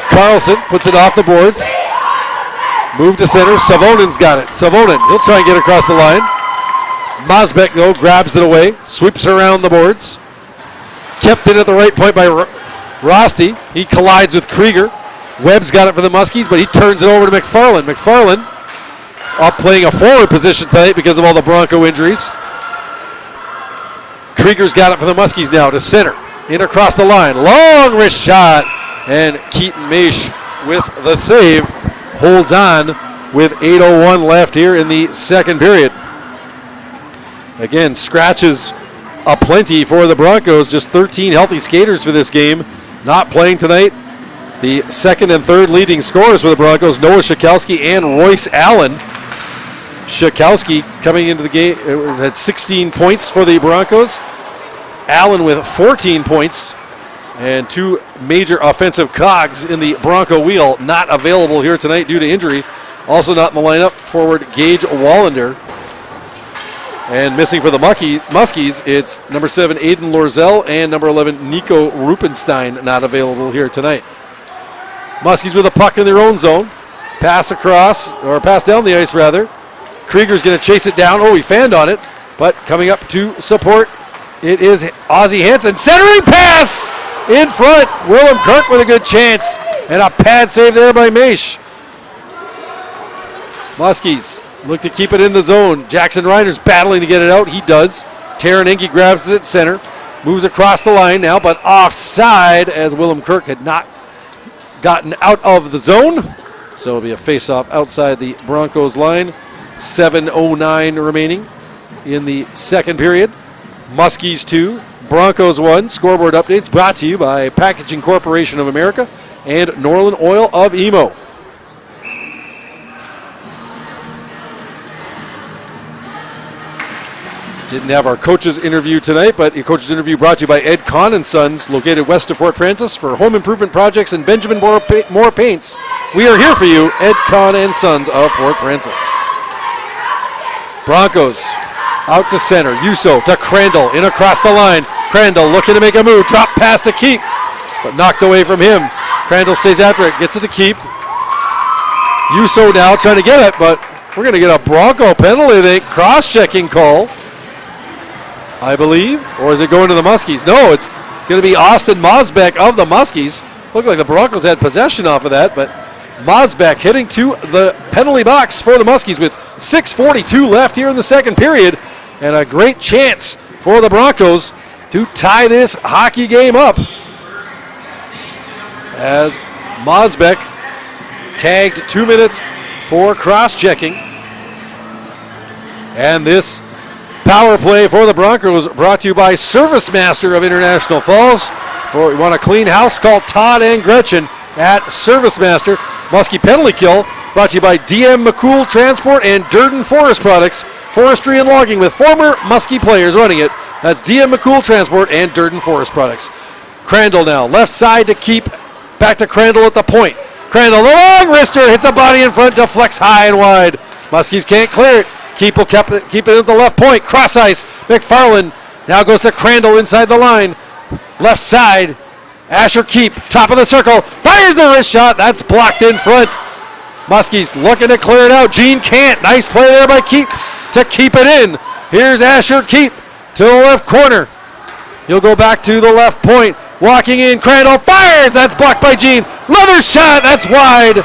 Carlson puts it off the boards. Move to center. Savonen's got it. Savonen, he'll try and get across the line. Mosbeck, though, grabs it away, sweeps around the boards. Kept in at the right point by Rosti. He collides with Krieger. Webb's got it for the Muskies, but he turns it over to McFarland. McFarland up playing a forward position tonight because of all the Bronco injuries. Krieger's got it for the Muskies now to center. In across the line. Long wrist shot. And Keaton Maish with the save. Holds on with 8:01 left here in the second period. Again, scratches aplenty for the Broncos. Just 13 healthy skaters for this game. Not playing tonight. The second and third leading scorers for the Broncos, Noah Shakowski and Royce Allen. Shakowski coming into the game had 16 points for the Broncos. Allen with 14 points, and 2 major offensive cogs in the Bronco wheel not available here tonight due to injury. Also not in the lineup, forward Gage Wallander. And missing for the Muskies, it's number 7 Aiden Lorzell and number 11 Nico Rupenstein not available here tonight. Muskies with a puck in their own zone. Pass down the ice rather. Krieger's going to chase it down. Oh, he fanned on it, but coming up to support, it is Ozzie Hansen. Centering pass in front. Willem Kirk with a good chance, and a pad save there by Maish. Muskies look to keep it in the zone. Jackson Reiner's battling to get it out. He does. Taron Enke grabs it at center. Moves across the line now, but offside as Willem Kirk had not gotten out of the zone. So it'll be a face-off outside the Broncos line. 7:09 remaining in the second period. Muskies 2, Broncos 1. Scoreboard updates brought to you by Packaging Corporation of America and Norland Oil of Emo. Didn't have our coaches interview tonight, but a coaches interview brought to you by Ed Kahn & Sons, located west of Fort Francis for home improvement projects and Benjamin Moore Paints. We are here for you, Ed Kahn & Sons of Fort Francis. Broncos out to center. Yuso to Crandall, in across the line. Crandall looking to make a move. Drop pass to Keep, but knocked away from him. Crandall stays after it, gets it to Keep. Yuso now trying to get it, but we're going to get a Bronco penalty. They cross-checking call, I believe. Or is it going to the Muskies? No, it's going to be Austin Mosbeck of the Muskies. Looked like the Broncos had possession off of that, but Mosbeck hitting to the penalty box for the Muskies with 6:42 left here in the second period. And a great chance for the Broncos to tie this hockey game up, as Mosbeck tagged 2 minutes for cross-checking. And this power play for the Broncos brought to you by Service Master of International Falls. For you want a clean house, call Todd and Gretchen at Service Master. Muskie penalty kill brought to you by DM McCool Transport and Durden Forest Products, forestry and logging with former Muskie players running it. That's DM McCool Transport and Durden Forest Products. Crandall now, left side to Keep, back to Crandall at the point. Crandall, the long wrister, hits a body in front, deflects high and wide. Muskies can't clear it. Keep will keep it at the left point. Cross ice. McFarland now goes to Crandall inside the line. Left side. Asher Keep, top of the circle. Fires the wrist shot. That's blocked in front. Muskies looking to clear it out. Gene can't. Nice play there by Keep to keep it in. Here's Asher Keep to the left corner. He'll go back to the left point. Walking in. Crandall fires. That's blocked by Gene. Another shot. That's wide.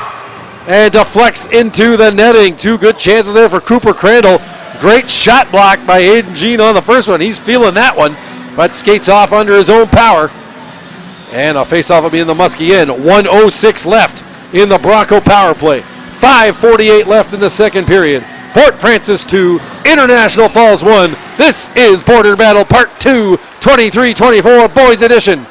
And deflects into the netting. Two good chances there for Cooper Crandall. Great shot block by Aiden Jean on the first one. He's feeling that one, but skates off under his own power. And a face-off will be in the Muskie end. 1:06 left in the Bronco power play. 5:48 left in the second period. Fort Francis 2, International Falls 1. This is Border Battle Part 2, 23-24 Boys Edition.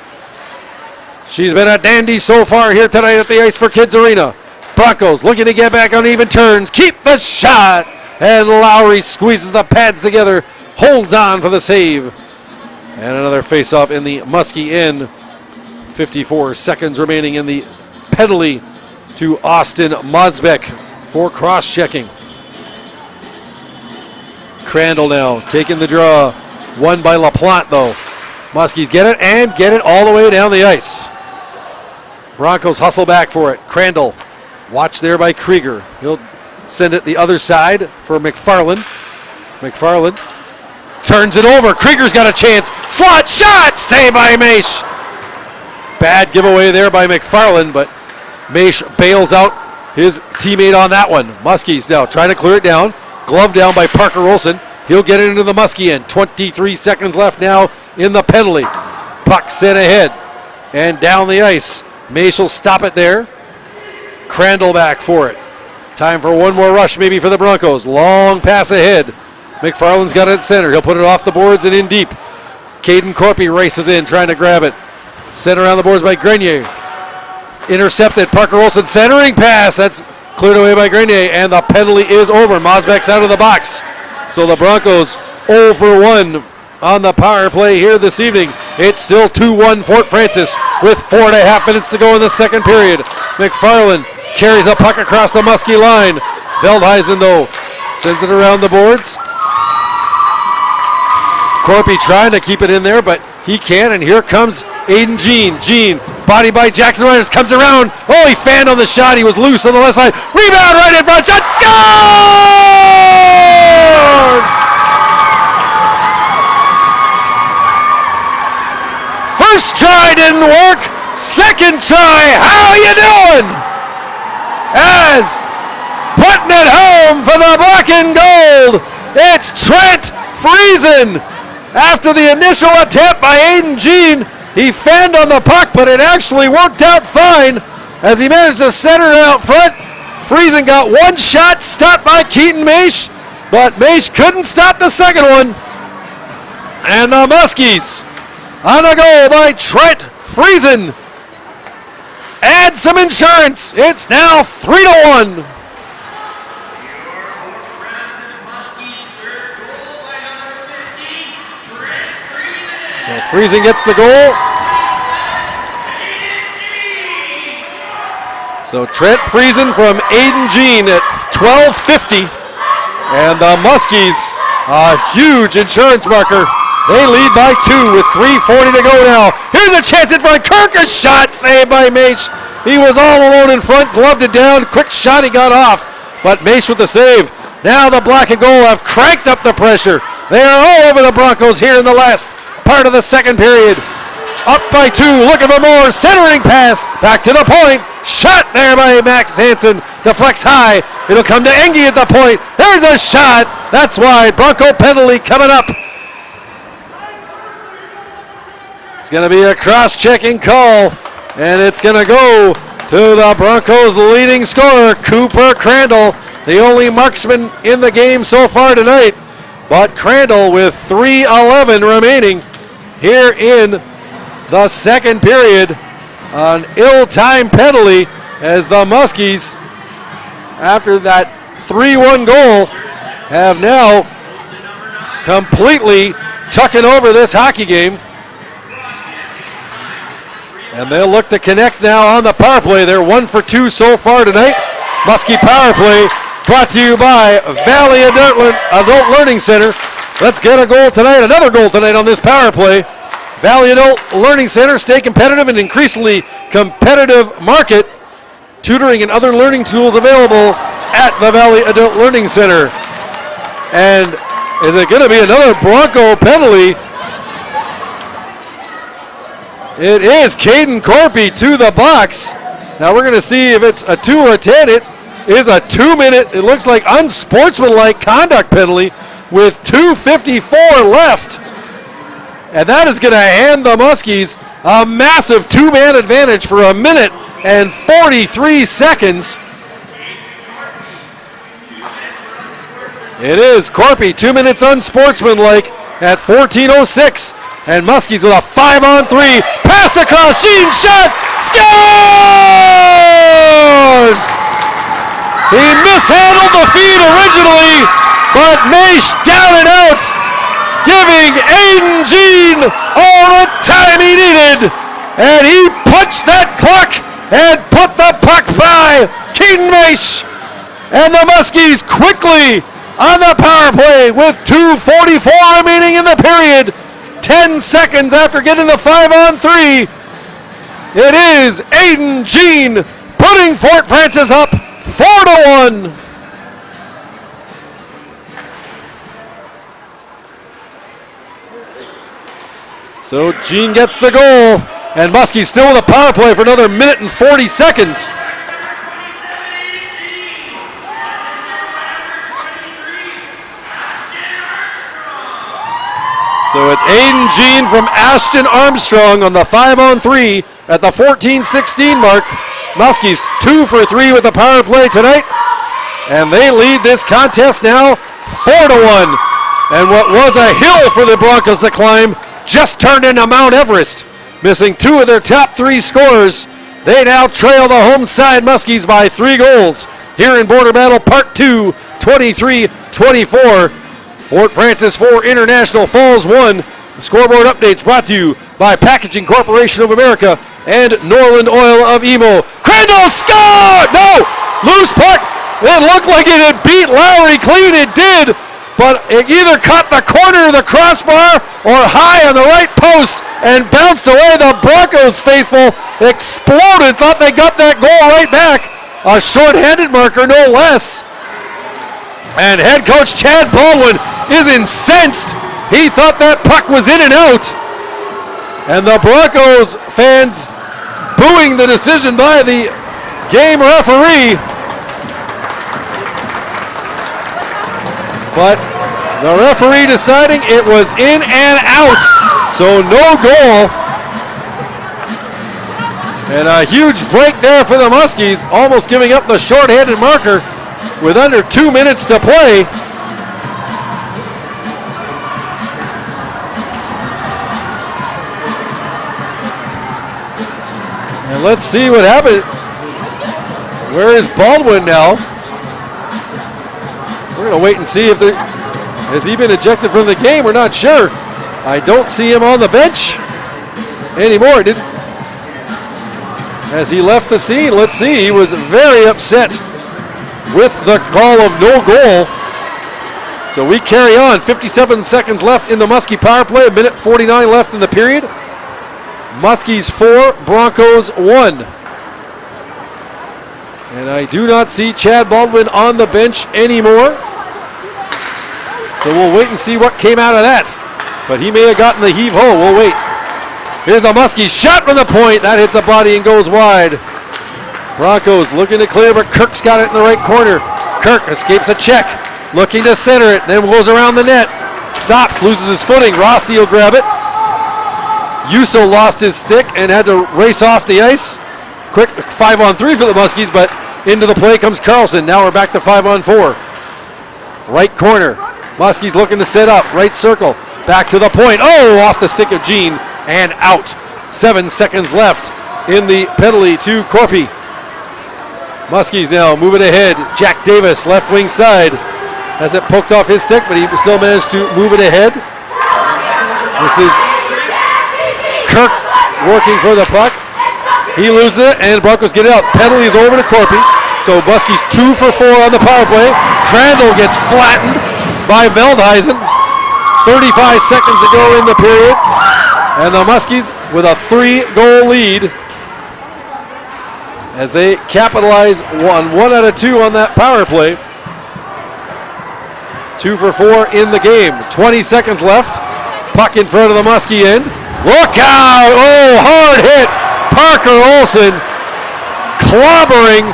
She's been a dandy so far here tonight at the Ice for Kids Arena. Broncos looking to get back on even turns. Keep the shot. And Lowry squeezes the pads together. Holds on for the save. And another face-off in the Muskie end. 54 seconds remaining in the penalty to Austin Mosbeck for cross-checking. Crandall now taking the draw. Won by LaPlante though. Muskies get it and get it all the way down the ice. Broncos hustle back for it. Crandall. Watch there by Krieger. He'll send it the other side for McFarland. McFarland turns it over. Krieger's got a chance. Slot shot! Saved by Maish. Bad giveaway there by McFarland, but Maish bails out his teammate on that one. Muskies now trying to clear it down. Glove down by Parker Olsen. He'll get it into the Muskie end. 23 seconds left now in the penalty. Puck sent ahead and down the ice. Maish will stop it there. Crandall back for it. Time for one more rush maybe for the Broncos. Long pass ahead. McFarland's got it at center. He'll put it off the boards and in deep. Caden Corpy races in trying to grab it. Sent around the boards by Grenier. Intercepted. Parker Olsen centering pass. That's cleared away by Grenier, and the penalty is over. Mosbeck's out of the box. So the Broncos 0 for 1 on the power play here this evening. It's still 2-1 Fort Francis with 4.5 minutes to go in the second period. McFarland carries a puck across the Muskie line. Veldhuizen, though, sends it around the boards. Corpy trying to keep it in there, but he can, and here comes Aiden Jean. Jean, body by Jackson Ryers, comes around. Oh, he fanned on the shot. He was loose on the left side. Rebound right in front. Shot, scores! First try didn't work. Second try, how you doing? As putting it home for the black and gold, it's Trent Friesen. After the initial attempt by Aiden Jean, he fanned on the puck, but it actually worked out fine as he managed to center it out front. Friesen got one shot stopped by Keaton Maish, but Maish couldn't stop the second one. And the Muskies On a goal by Trent Friesen. Add some insurance. It's now 3-1. So Friesen gets the goal. So Trent Friesen from Aiden Jean at 12:50. And the Muskies, a huge insurance marker. They lead by 2 with 3:40 to go now. Here's a chance in front. Kirk, a shot saved by Maish. He was all alone in front, gloved it down. Quick shot, he got off. But Maish with the save. Now the black and gold have cranked up the pressure. They are all over the Broncos here in the last part of the second period. Up by 2, looking for more. Centering pass, back to the point. Shot there by Max Hansen. Deflects high. It'll come to Engie at the point. There's a shot. That's wide. Bronco penalty coming up. It's going to be a cross-checking call, and it's going to go to the Broncos' leading scorer, Cooper Crandall, the only marksman in the game so far tonight. But Crandall with 3:11 remaining here in the second period. An ill-timed penalty as the Muskies, after that 3-1 goal, have now completely tucking over this hockey game. And they'll look to connect now on the power play. They're 1 for 2 so far tonight. Muskie power play brought to you by Valley Adult Learning Center. Let's get a goal tonight, another goal tonight on this power play. Valley Adult Learning Center, stay competitive in an increasingly competitive market. Tutoring and other learning tools available at the Valley Adult Learning Center. And is it going to be another Bronco penalty? It is Caden Corpy to the box. Now we're going to see if it's a 2 or a 10. It is a 2-minute, it looks like unsportsmanlike conduct penalty with 2:54 left. And that is going to hand the Muskies a massive 2-man advantage for 1 minute and 43 seconds. It is Corpy, 2 minutes unsportsmanlike at 14:06. And Muskies with a 5-on-3. Pass across, Gene shot, scores! He mishandled the feed originally, but Maish down and out, giving Aiden Jean all the time he needed. And he punched that clock and put the puck by Keaton Maish. And the Muskies quickly on the power play with 2:44 remaining in the period. 10 seconds after getting the 5-on-3. It is Aiden Jean putting Fort Francis up 4-1. So Jean gets the goal, and Muskie still with a power play for another minute and 40 seconds. So it's Aiden Jean from Ashton Armstrong on the 5-on-3 at the 14:16 mark. Muskies 2 for 3 with the power play tonight, and they lead this contest now 4-1. And what was a hill for the Broncos to climb just turned into Mount Everest. Missing 2 of their top 3 scorers, they now trail the home side Muskies by 3 goals. Here in Border Battle Part 2, 23-24. Fort Francis 4, International Falls 1. The scoreboard updates brought to you by Packaging Corporation of America and Norland Oil of Emo. Crandall scored! No! Loose puck. It looked like it had beat Lowry clean. It did, but it either caught the corner of the crossbar or high on the right post and bounced away. The Broncos faithful exploded, thought they got that goal right back. A short-handed marker, no less. And head coach Chad Baldwin is incensed. He thought that puck was in and out. And the Broncos fans booing the decision by the game referee. But the referee deciding it was in and out. So no goal. And a huge break there for the Muskies, almost giving up the short-handed marker with under 2 minutes to play. And let's see what happened. Where is Baldwin now? We're going to wait and see if has he been ejected from the game. We're not sure. I don't see him on the bench anymore. As he left the scene, let's see. He was very upset with the call of no goal. So we carry on. 57 seconds left in the Muskie power play. 1:49 left in the period. Muskies 4, Broncos 1. And I do not see Chad Baldwin on the bench anymore. So we'll wait and see what came out of that. But he may have gotten the heave-ho. We'll wait. Here's a Muskie shot from the point. That hits a body and goes wide. Broncos looking to clear, but Kirk's got it in the right corner. Kirk escapes a check, looking to center it, then goes around the net. Stops, loses his footing. Rosti will grab it. Yuso lost his stick and had to race off the ice. Quick 5-on-3 for the Muskies, but into the play comes Carlson. Now we're back to 5-on-4. Right corner. Muskies looking to set up. Right circle. Back to the point. Oh, off the stick of Gene and out. 7 seconds left in the penalty to Corpy. Muskies now moving ahead. Jack Davis, left wing side. Has it poked off his stick, but he still managed to move it ahead. This is Kirk working for the puck. He loses it, and Broncos get it out. Penalty is over to Corpy. So Muskies 2 for 4 on the power play. Crandall gets flattened by Veldhuisen. 35 seconds to go in the period. And the Muskies with a 3-goal lead as they capitalize on 1 out of 2 on that power play. 2 for 4 in the game. 20 seconds left. Puck in front of the Muskie end. Look out! Oh, hard hit. Parker Olsen clobbering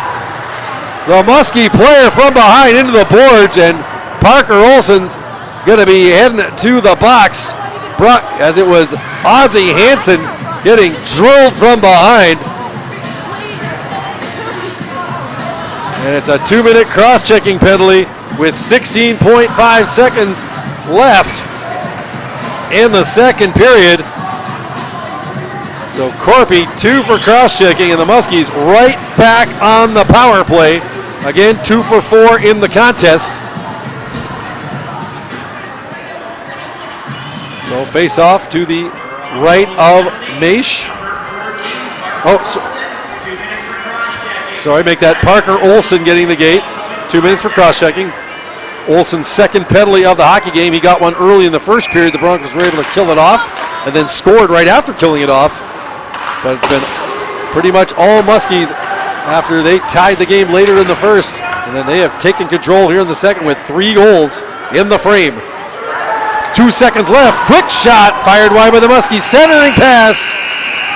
the Muskie player from behind into the boards, and Parker Olsen's going to be heading to the box as it was Ozzie Hansen getting drilled from behind. And it's a 2-minute cross-checking penalty with 16.5 seconds left in the second period. So Corpy 2 for cross-checking, and the Muskies right back on the power play. Again, 2 for 4 in the contest. So face off to the right of Maish. Sorry, make that Parker Olsen getting the gate. 2 minutes for cross-checking. Olsen's second penalty of the hockey game. He got one early in the first period. The Broncos were able to kill it off and then scored right after killing it off. But it's been pretty much all Muskies after they tied the game later in the first. And then they have taken control here in the second with 3 goals in the frame. 2 seconds left. Quick shot fired wide by the Muskies. Centering pass.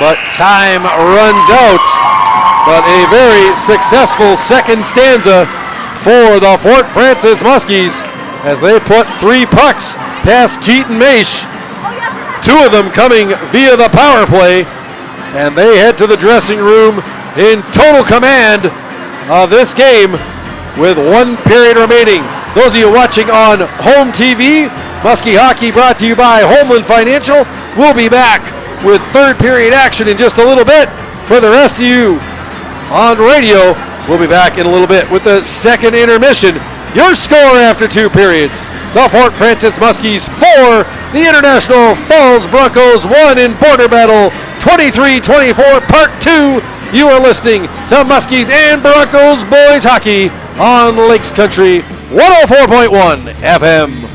But time runs out. But a very successful second stanza for the Fort Francis Muskies as they put 3 pucks past Keaton Maish. 2 of them coming via the power play. And they head to the dressing room in total command of this game with 1 period remaining. Those of you watching on home TV, Muskie Hockey brought to you by Homeland Financial. We'll be back with third period action in just a little bit. For the rest of you on radio, we'll be back in a little bit with the second intermission. Your score after 2 periods. The Fort Francis Muskies 4, the International Falls Broncos 1 in border battle 23-24 part 2. You are listening to Muskies and Broncos boys hockey on Lakes Country 104.1 FM.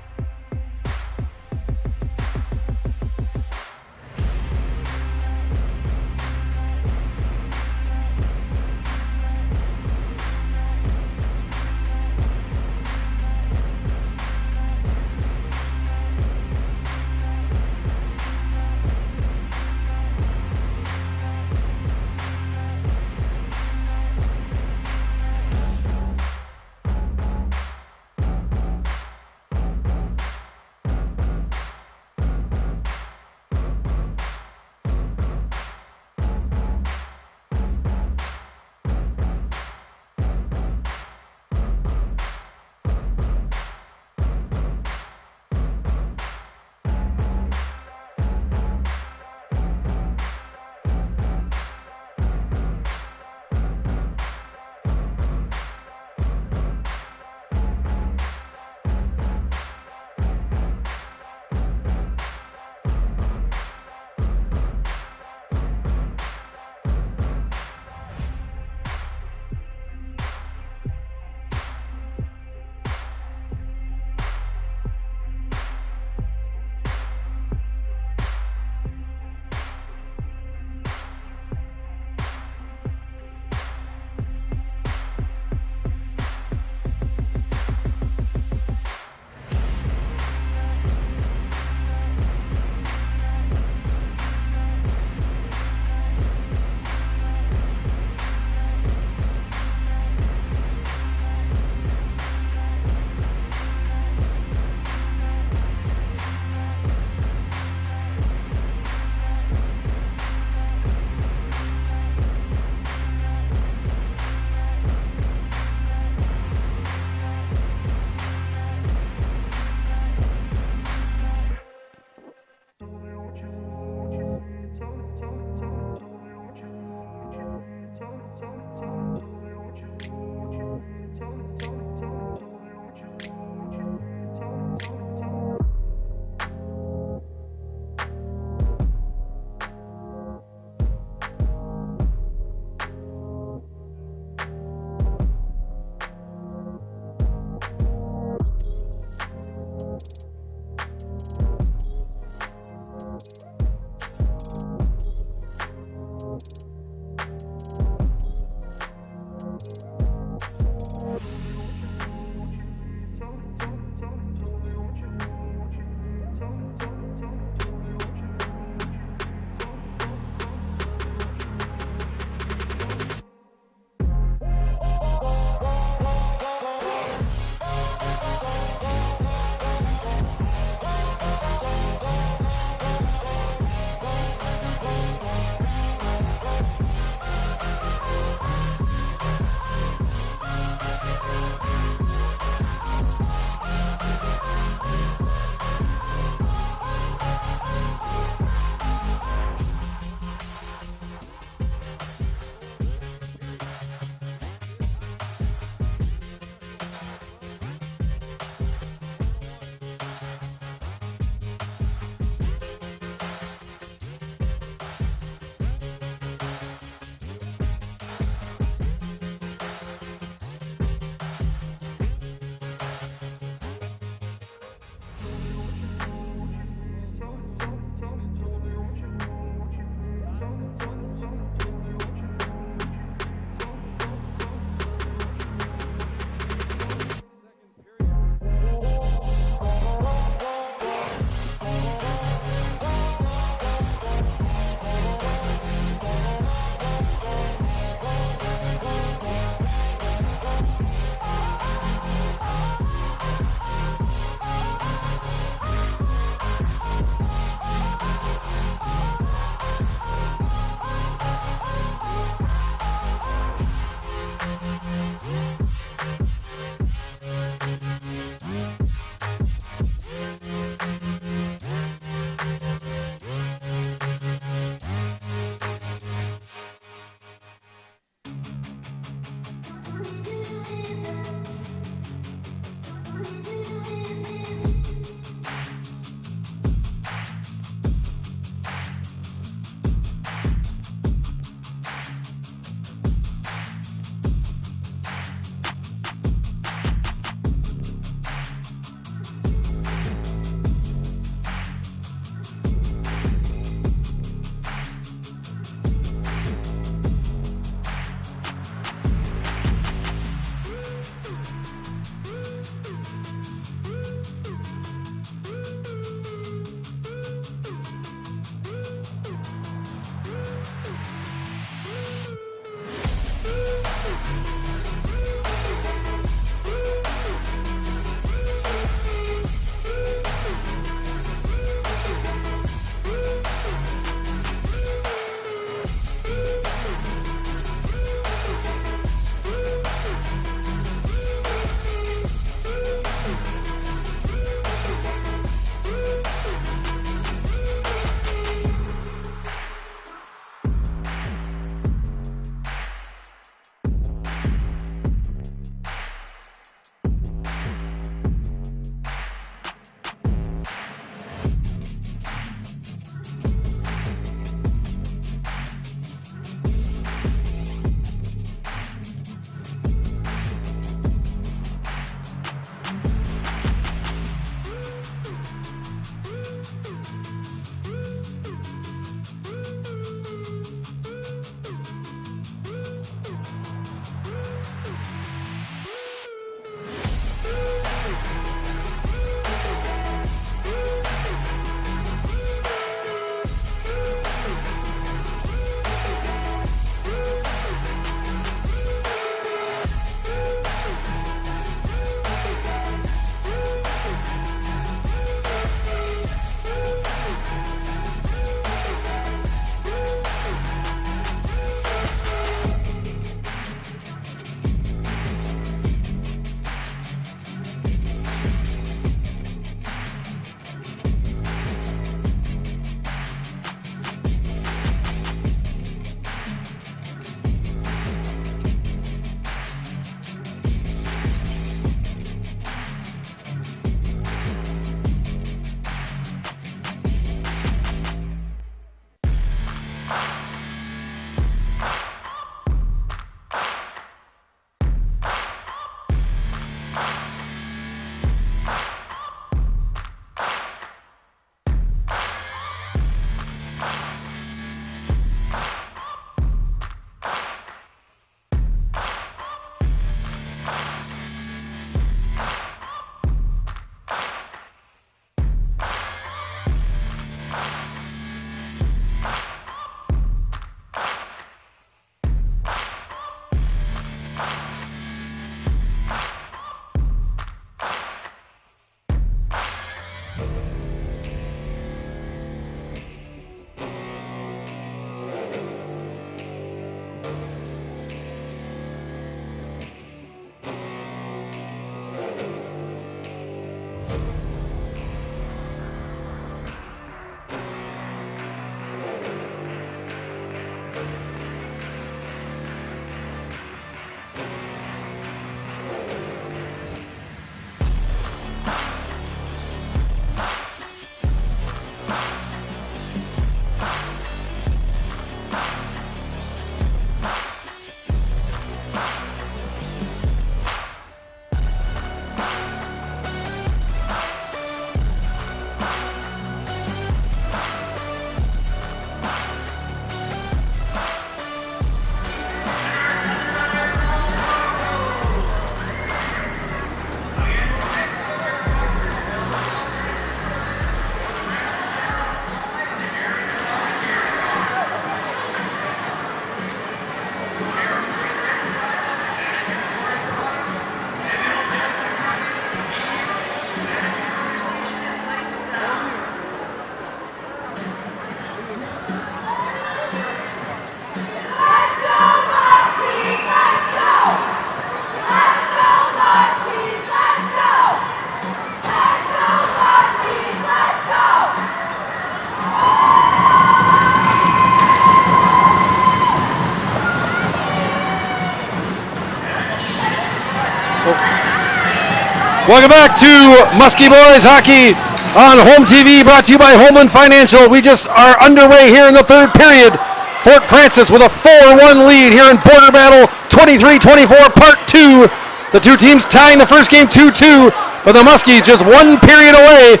Welcome back to Muskie Boys Hockey on Home TV, brought to you by Homeland Financial. We just are underway here in the third period. Fort Francis with a 4-1 lead here in Border Battle 23-24 Part 2. The two teams tying the first game 2-2, but the Muskies just one period away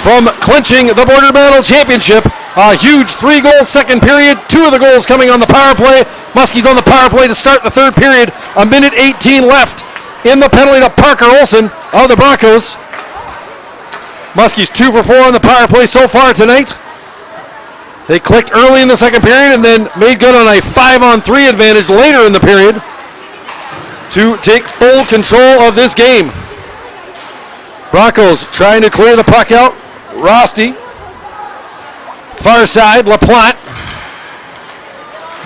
from clinching the Border Battle Championship. A huge 3-goal second period, 2 of the goals coming on the power play. Muskies on the power play to start the third period. A minute 18 left in the penalty to Parker Olson of the Broncos. Muskies 2 for 4 on the power play so far tonight. They clicked early in the second period and then made good on a 5-on-3 advantage later in the period to take full control of this game. Broncos trying to clear the puck out. Rosti. Far side, LaPlante.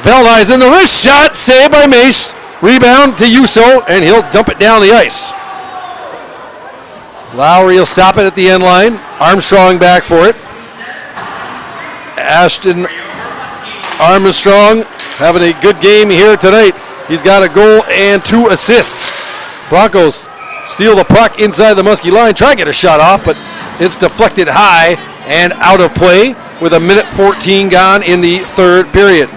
Veldhuisen, the wrist shot, saved by Mace. Rebound to Yuso, and he'll dump it down the ice. Lowry will stop it at the end line. Armstrong back for it. Ashton Armstrong having a good game here tonight. He's got a goal and 2 assists. Broncos steal the puck inside the Muskie line, try to get a shot off, but it's deflected high and out of play with a minute 14 gone in the third period.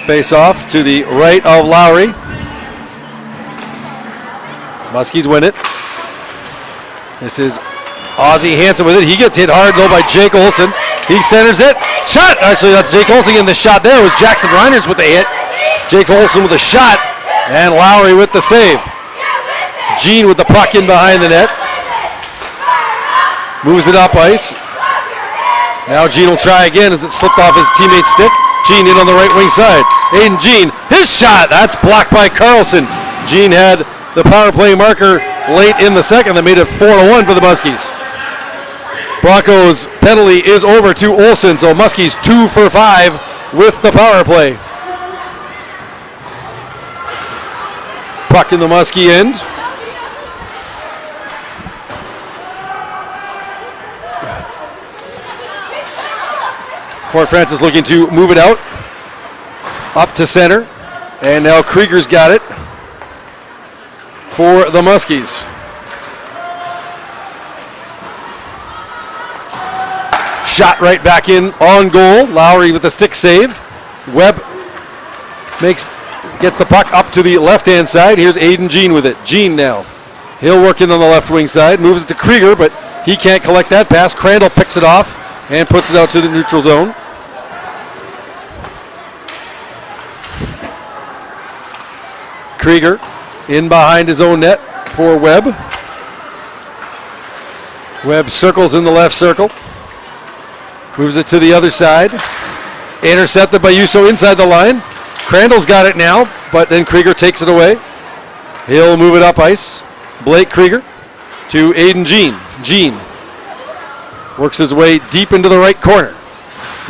Face off to the right of Lowry. Muskies win it. This is Ozzie Hansen with it. He gets hit hard though by Jake Olson. He centers it. Shot! Actually, that's Jake Olson in the shot there. It was Jackson Reiners with the hit. Jake Olson with a shot. And Lowry with the save. Gene with the puck in behind the net. Moves it up ice. Now Gene will try again as it slipped off his teammate's stick. Gene in on the right wing side. Aiden Gene, his shot. That's blocked by Carlson. Gene had the power play marker late in the second that made it 4-1 for the Muskies. Broncos penalty is over to Olson, so Muskies 2 for 5 with the power play. Puck in the Muskie end. Fort Francis looking to move it out. Up to center. And now Krieger's got it for the Muskies. Shot right back in on goal. Lowry with the stick save. Webb gets the puck up to the left-hand side. Here's Aiden Gene with it. Gene now. He'll work in on the left wing side. Moves it to Krieger, but he can't collect that pass. Crandall picks it off and puts it out to the neutral zone. Krieger in behind his own net for Webb. Webb circles in the left circle. Moves it to the other side. Intercepted by Yuso inside the line. Crandall's got it now, but then Krieger takes it away. He'll move it up ice. Blake Krieger to Aiden Gene. Gene works his way deep into the right corner.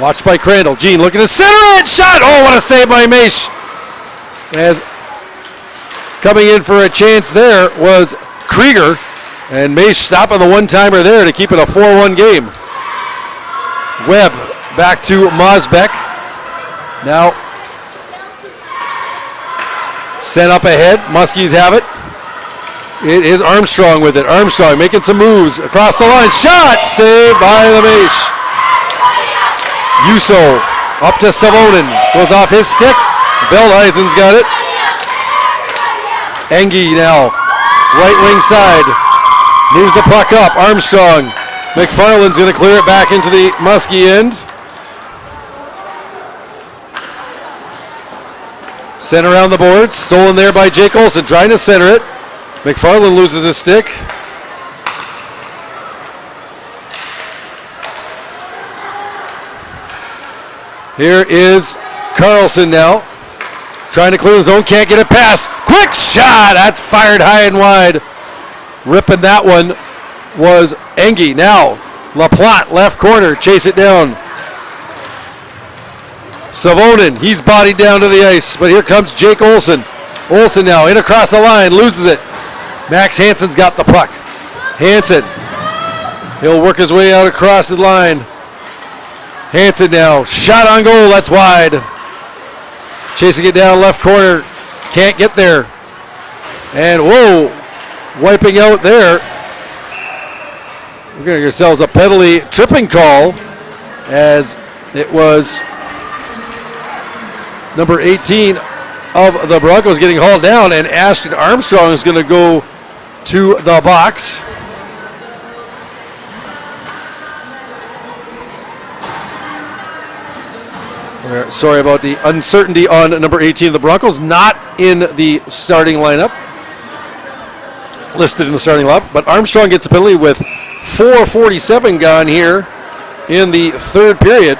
Watched by Crandall. Gene looking to center it. Shot! Oh, what a save by Mace. As coming in for a chance there was Krieger, and Mace stopping the one-timer there to keep it a 4-1 game. Webb back to Mosbeck. Now sent up ahead. Muskies have it. It is Armstrong with it. Armstrong making some moves across the line. Shot! Saved by the Mace. Yuso up to Savonin. Goes off his stick. Veldhuisen's got it. Engie now, right wing side, moves the puck up. Armstrong, McFarland's going to clear it back into the Muskie end. Sent around the boards, stolen there by Jake Olson, trying to center it. McFarland loses his stick. Here is Carlson now. Trying to clear the zone, can't get it past. Quick shot, that's fired high and wide. Ripping that one was Engie. Now, LaPlante, left corner, chase it down. Savonin, he's bodied down to the ice, but here comes Jake Olson. Olson now, in across the line, loses it. Max Hansen's got the puck. Hansen. He'll work his way out across his line. Hansen now. Shot on goal. That's wide. Chasing it down left corner. Can't get there. And whoa. Wiping out there. We're going to get ourselves a penalty tripping call as it was number 18 of the Broncos getting hauled down, and Ashton Armstrong is going to go to the box. Sorry about the uncertainty on number 18 of the Broncos, not in the starting lineup. Listed in the starting lineup, but Armstrong gets a penalty with 4:47 gone here in the third period.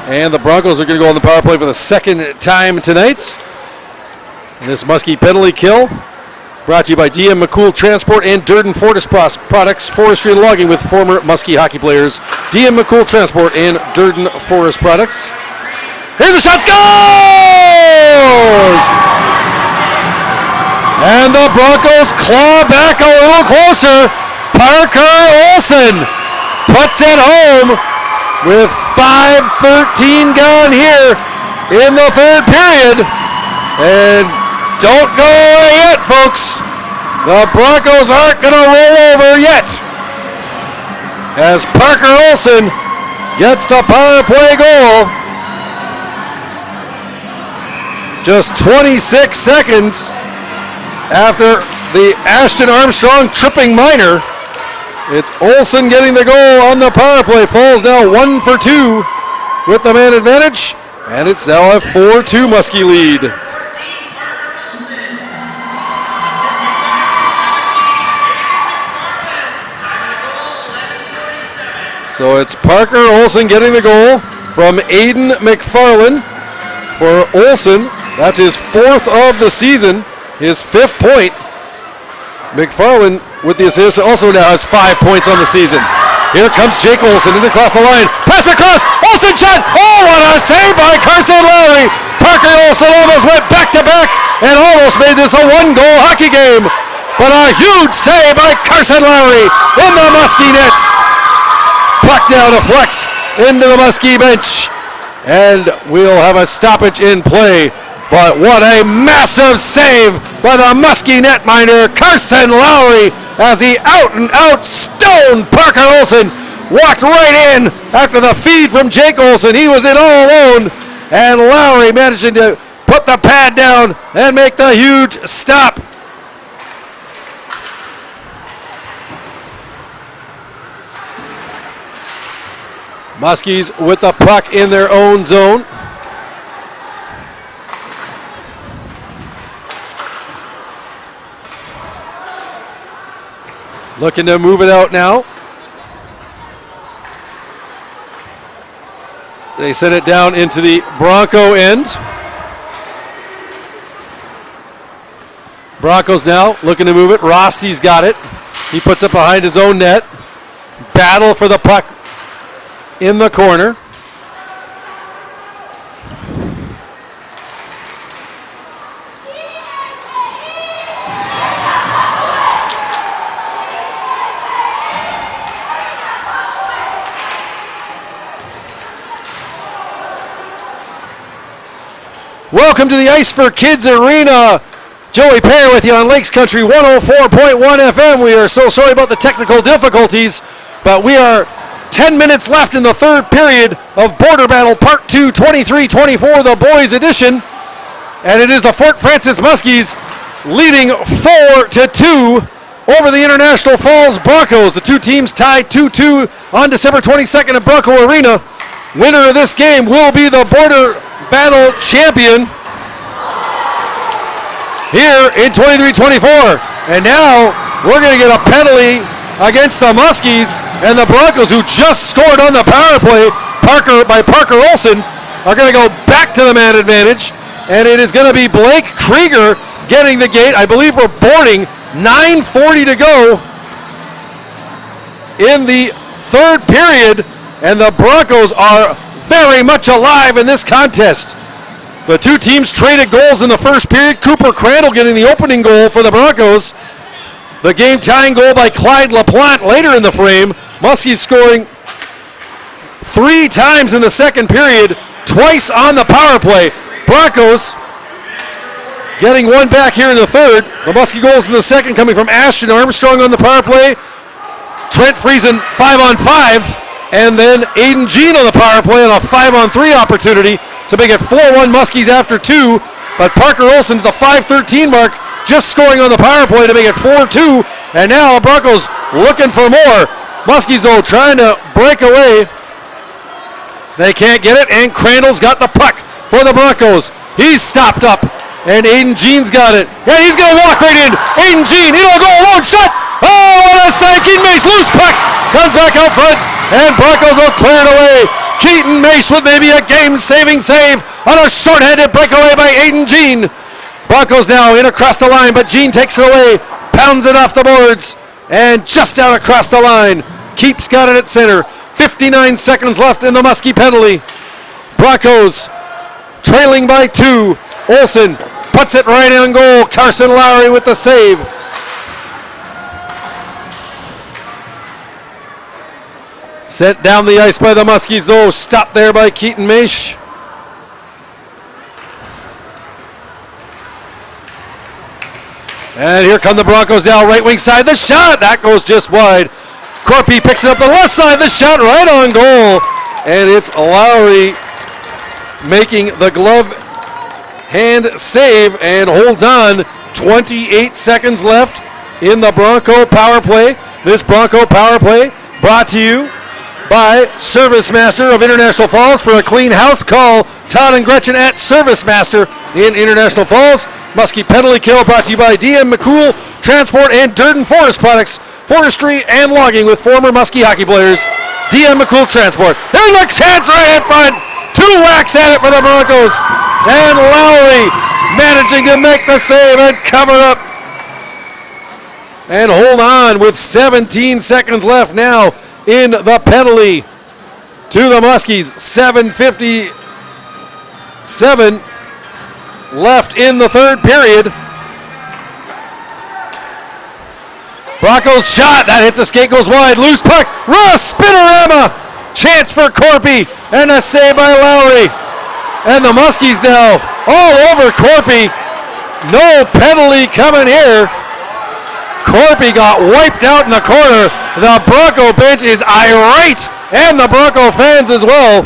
And the Broncos are going to go on the power play for the second time tonight. And this Muskie penalty kill brought to you by DM McCool Transport and Durden Forest Products, forestry and logging with former Muskie hockey players. DM McCool Transport and Durden Forest Products. Here's a shot, scores! And the Broncos claw back a little closer. Parker Olsen puts it home with 5:13 gone here in the third period. And don't go away yet, folks. The Broncos aren't going to roll over yet, as Parker Olsen gets the power play goal. Just 26 seconds after the Ashton Armstrong tripping minor. It's Olsen getting the goal on the power play. Falls now 1 for 2 with the man advantage, and it's now a 4-2 Muskie lead. So it's Parker Olsen getting the goal from Aiden McFarland. For Olsen, that's his 4th of the season, his 5th point. McFarland with the assist also now has 5 points on the season. Here comes Jake Olsen in across the line. Pass across, Olsen shot! Oh, what a save by Carson Lowry! Parker Olsen almost went back to back and almost made this a 1-goal hockey game. But a huge save by Carson Lowry in the Muskie net. Puck down to Flex into the Muskie bench. And we'll have a stoppage in play. But what a massive save by the Muskie netminder, Carson Lowry, as he out-and-out stoned Parker Olsen. Walked right in after the feed from Jake Olsen. He was in all alone, and Lowry managing to put the pad down and make the huge stop. Muskies with the puck in their own zone. Looking to move it out now. They send it down into the Bronco end. Broncos now looking to move it. Rosty's got it. He puts it behind his own net. Battle for the puck in the corner. Welcome to the Ice for Kids Arena. Joey Perry with you on Lakes Country 104.1 FM. We are so sorry about the technical difficulties, but we are 10 minutes left in the third period of Border Battle Part 2, 23-24, the boys edition. And it is the Fort Francis Muskies leading 4-2 over the International Falls Broncos. The two teams tied 2-2 on December 22nd at Bronco Arena. Winner of this game will be the Border Battle champion here in 23-24. And now we're going to get a penalty against the Muskies, and the Broncos, who just scored on the power play, Parker Olsen, are going to go back to the man advantage, and it is going to be Blake Krieger getting the gate. I believe we're boarding. 9:40 to go in the third period, and the Broncos are very much alive in this contest. The two teams traded goals in the first period. Cooper Crandall getting the opening goal for the Broncos. The game-tying goal by Clyde LaPlante later in the frame. Muskies scoring 3 times in the second period, twice on the power play. Broncos getting one back here in the third. The Muskie goals in the second coming from Ashton Armstrong on the power play. Trent Friesen 5-on-5, and then Aiden Jean on the power play on a 5-on-3 opportunity to make it 4-1 Muskies after 2. But Parker Olsen to the 5:13 mark, just scoring on the power play to make it 4-2. And now the Broncos looking for more. Muskies, though, trying to break away. They can't get it, and Crandall's got the puck for the Broncos. He's stopped up, and Aiden Jean's got it. Yeah, he's going to walk right in. Aiden Jean, he'll go alone, shot. Oh, what a save. Keaton Mace, loose puck. Comes back out front, and Broncos will clear it away. Keaton Mace with maybe a game-saving save on a short-handed breakaway by Aiden Jean. Broncos now in across the line, but Jean takes it away, pounds it off the boards, and just out across the line. Keeps got it at center. 59 seconds left in the Muskie penalty. Broncos trailing by 2. Olsen puts it right on goal. Carson Lowry with the save. Sent down the ice by the Muskies, though. Stopped there by Keaton Mace. And here come the Broncos now, right wing side. The shot, that goes just wide. Corpy picks it up the left side. The shot right on goal. And it's Lowry making the glove hand save and holds on. 28 seconds left in the Bronco power play. This Bronco power play brought to you by Service Master of International Falls. For a clean house, call Todd and Gretchen at Service Master in International Falls. Muskie penalty kill brought to you by DM McCool Transport and Durden Forest Products, forestry and logging with former Muskie hockey players. DM McCool Transport. There's a chance right in front. 2 whacks at it for the Broncos. And Lowry managing to make the save and cover up. And hold on with 17 seconds left now in the penalty to the Muskies. 7:57 left in the third period. Broncos shot, that hits the skate, goes wide, loose puck, spinorama, chance for Corpy, and a save by Lowry. And the Muskies now all over Corpy. No penalty coming here. Corpy got wiped out in the corner. The Bronco bench is irate, and the Bronco fans as well,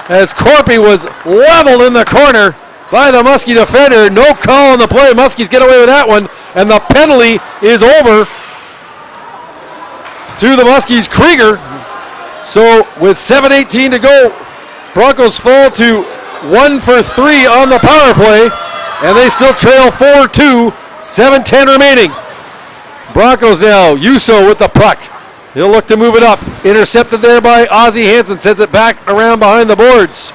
as Corpy was leveled in the corner by the Muskie defender. No call on the play. Muskies get away with that one, and the penalty is over to the Muskies. Krieger. So with 7:18 to go, Broncos fall to 1 for 3 on the power play, and they still trail 4-2, 7:10 remaining. Broncos now, Yuso with the puck. He'll look to move it up. Intercepted there by Ozzie Hansen, sends it back around behind the boards.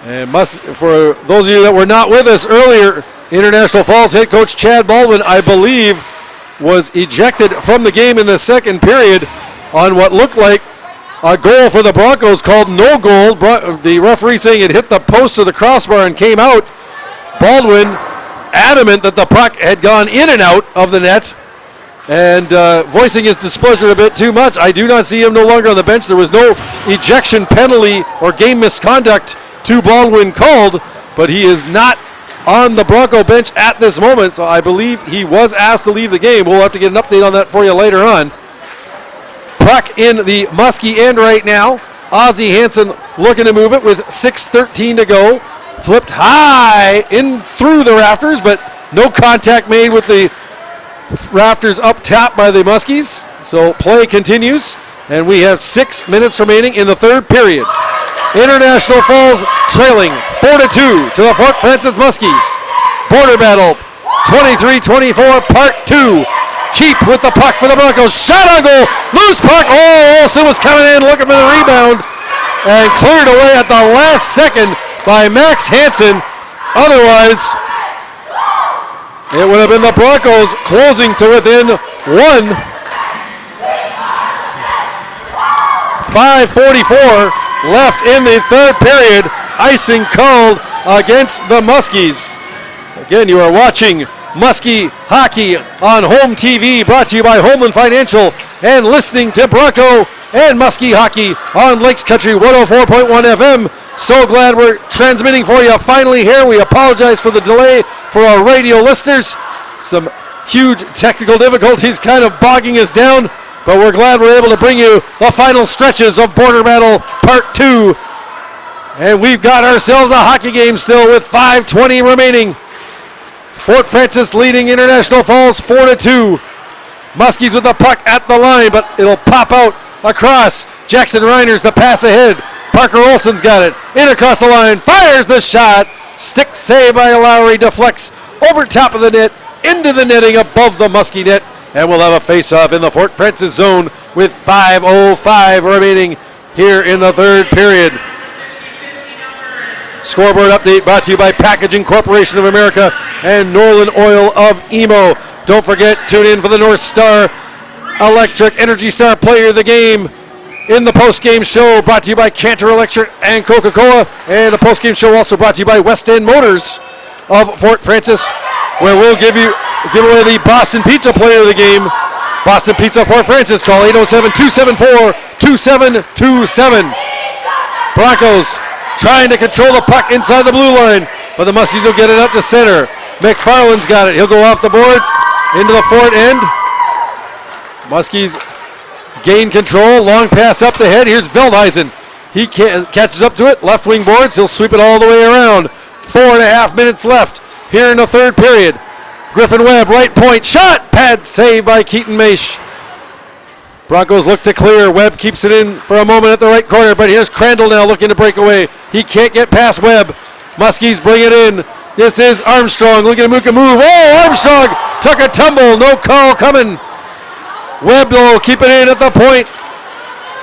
And for those of you that were not with us earlier, International Falls head coach Chad Baldwin, I believe, was ejected from the game in the second period on what looked like a goal for the Broncos called no goal. The referee saying it hit the post of the crossbar and came out. Baldwin adamant that the puck had gone in and out of the net, and voicing his displeasure a bit too much. I do not see him no longer on the bench. There was no ejection penalty or game misconduct to Baldwin called, but he is not on the Bronco bench at this moment, so I believe he was asked to leave the game. We'll have to get an update on that for you later on. Puck in the Muskie end right now. Ozzie Hansen looking to move it with 6:13 to go. Flipped high in through the rafters, but no contact made with the rafters up top by the Muskies. So play continues, and we have 6 minutes remaining in the third period. International Falls trailing 4-2 to the Fort Francis Muskies. Border battle 23-24 part 2. Keep with the puck for the Broncos. Shot on goal. Loose puck. Oh, Olsen was coming in looking for the rebound and cleared away at the last second by Max Hansen. Otherwise, it would have been the Broncos closing to within 1. 5:44 left in the third period. Icing called against the Muskies. Again, you are watching Muskie Hockey on Home TV, brought to you by Homeland Financial, and listening to Bronco and Muskie Hockey on Lakes Country 104.1 FM. So glad we're transmitting for you finally here. We apologize for the delay for our radio listeners. Some huge technical difficulties kind of bogging us down, but we're glad we're able to bring you the final stretches of Border Battle Part 2. And we've got ourselves a hockey game still with 5:20 remaining. Fort Frances leading International Falls 4-2. Muskies with the puck at the line, but it'll pop out across. Jackson Reiners the pass ahead. Parker Olson's got it. In across the line. Fires the shot. Stick save by Lowry. Deflects over top of the net. Into the netting above the Muskie net. And we'll have a face-off in the Fort Frances zone with 5:05 remaining here in the third period. Scoreboard update brought to you by Packaging Corporation of America and Norland Oil of Emo. Don't forget, tune in for the North Star Electric Energy Star Player of the Game in the post-game show, brought to you by Cantor Electric and Coca-Cola. And the post-game show also brought to you by West End Motors of Fort Frances, where we'll give away the Boston Pizza Player of the Game. Boston Pizza Fort Frances. Call 807-274-2727. Broncos trying to control the puck inside the blue line, but the Muskies will get it up to center. McFarland's got it. He'll go off the boards into the Fort end. Muskies gain control. Long pass up the head. Here's Veldhuisen. He catches up to it. Left wing boards. He'll sweep it all the way around. 4.5 minutes left here in the third period. Griffin Webb, right point. Shot! Pad save by Keaton Maish. Broncos look to clear. Webb keeps it in for a moment at the right corner, but here's Crandall now looking to break away. He can't get past Webb. Muskies bring it in. This is Armstrong looking to make a move. Oh, Armstrong took a tumble. No call coming. Webb will keep it in at the point.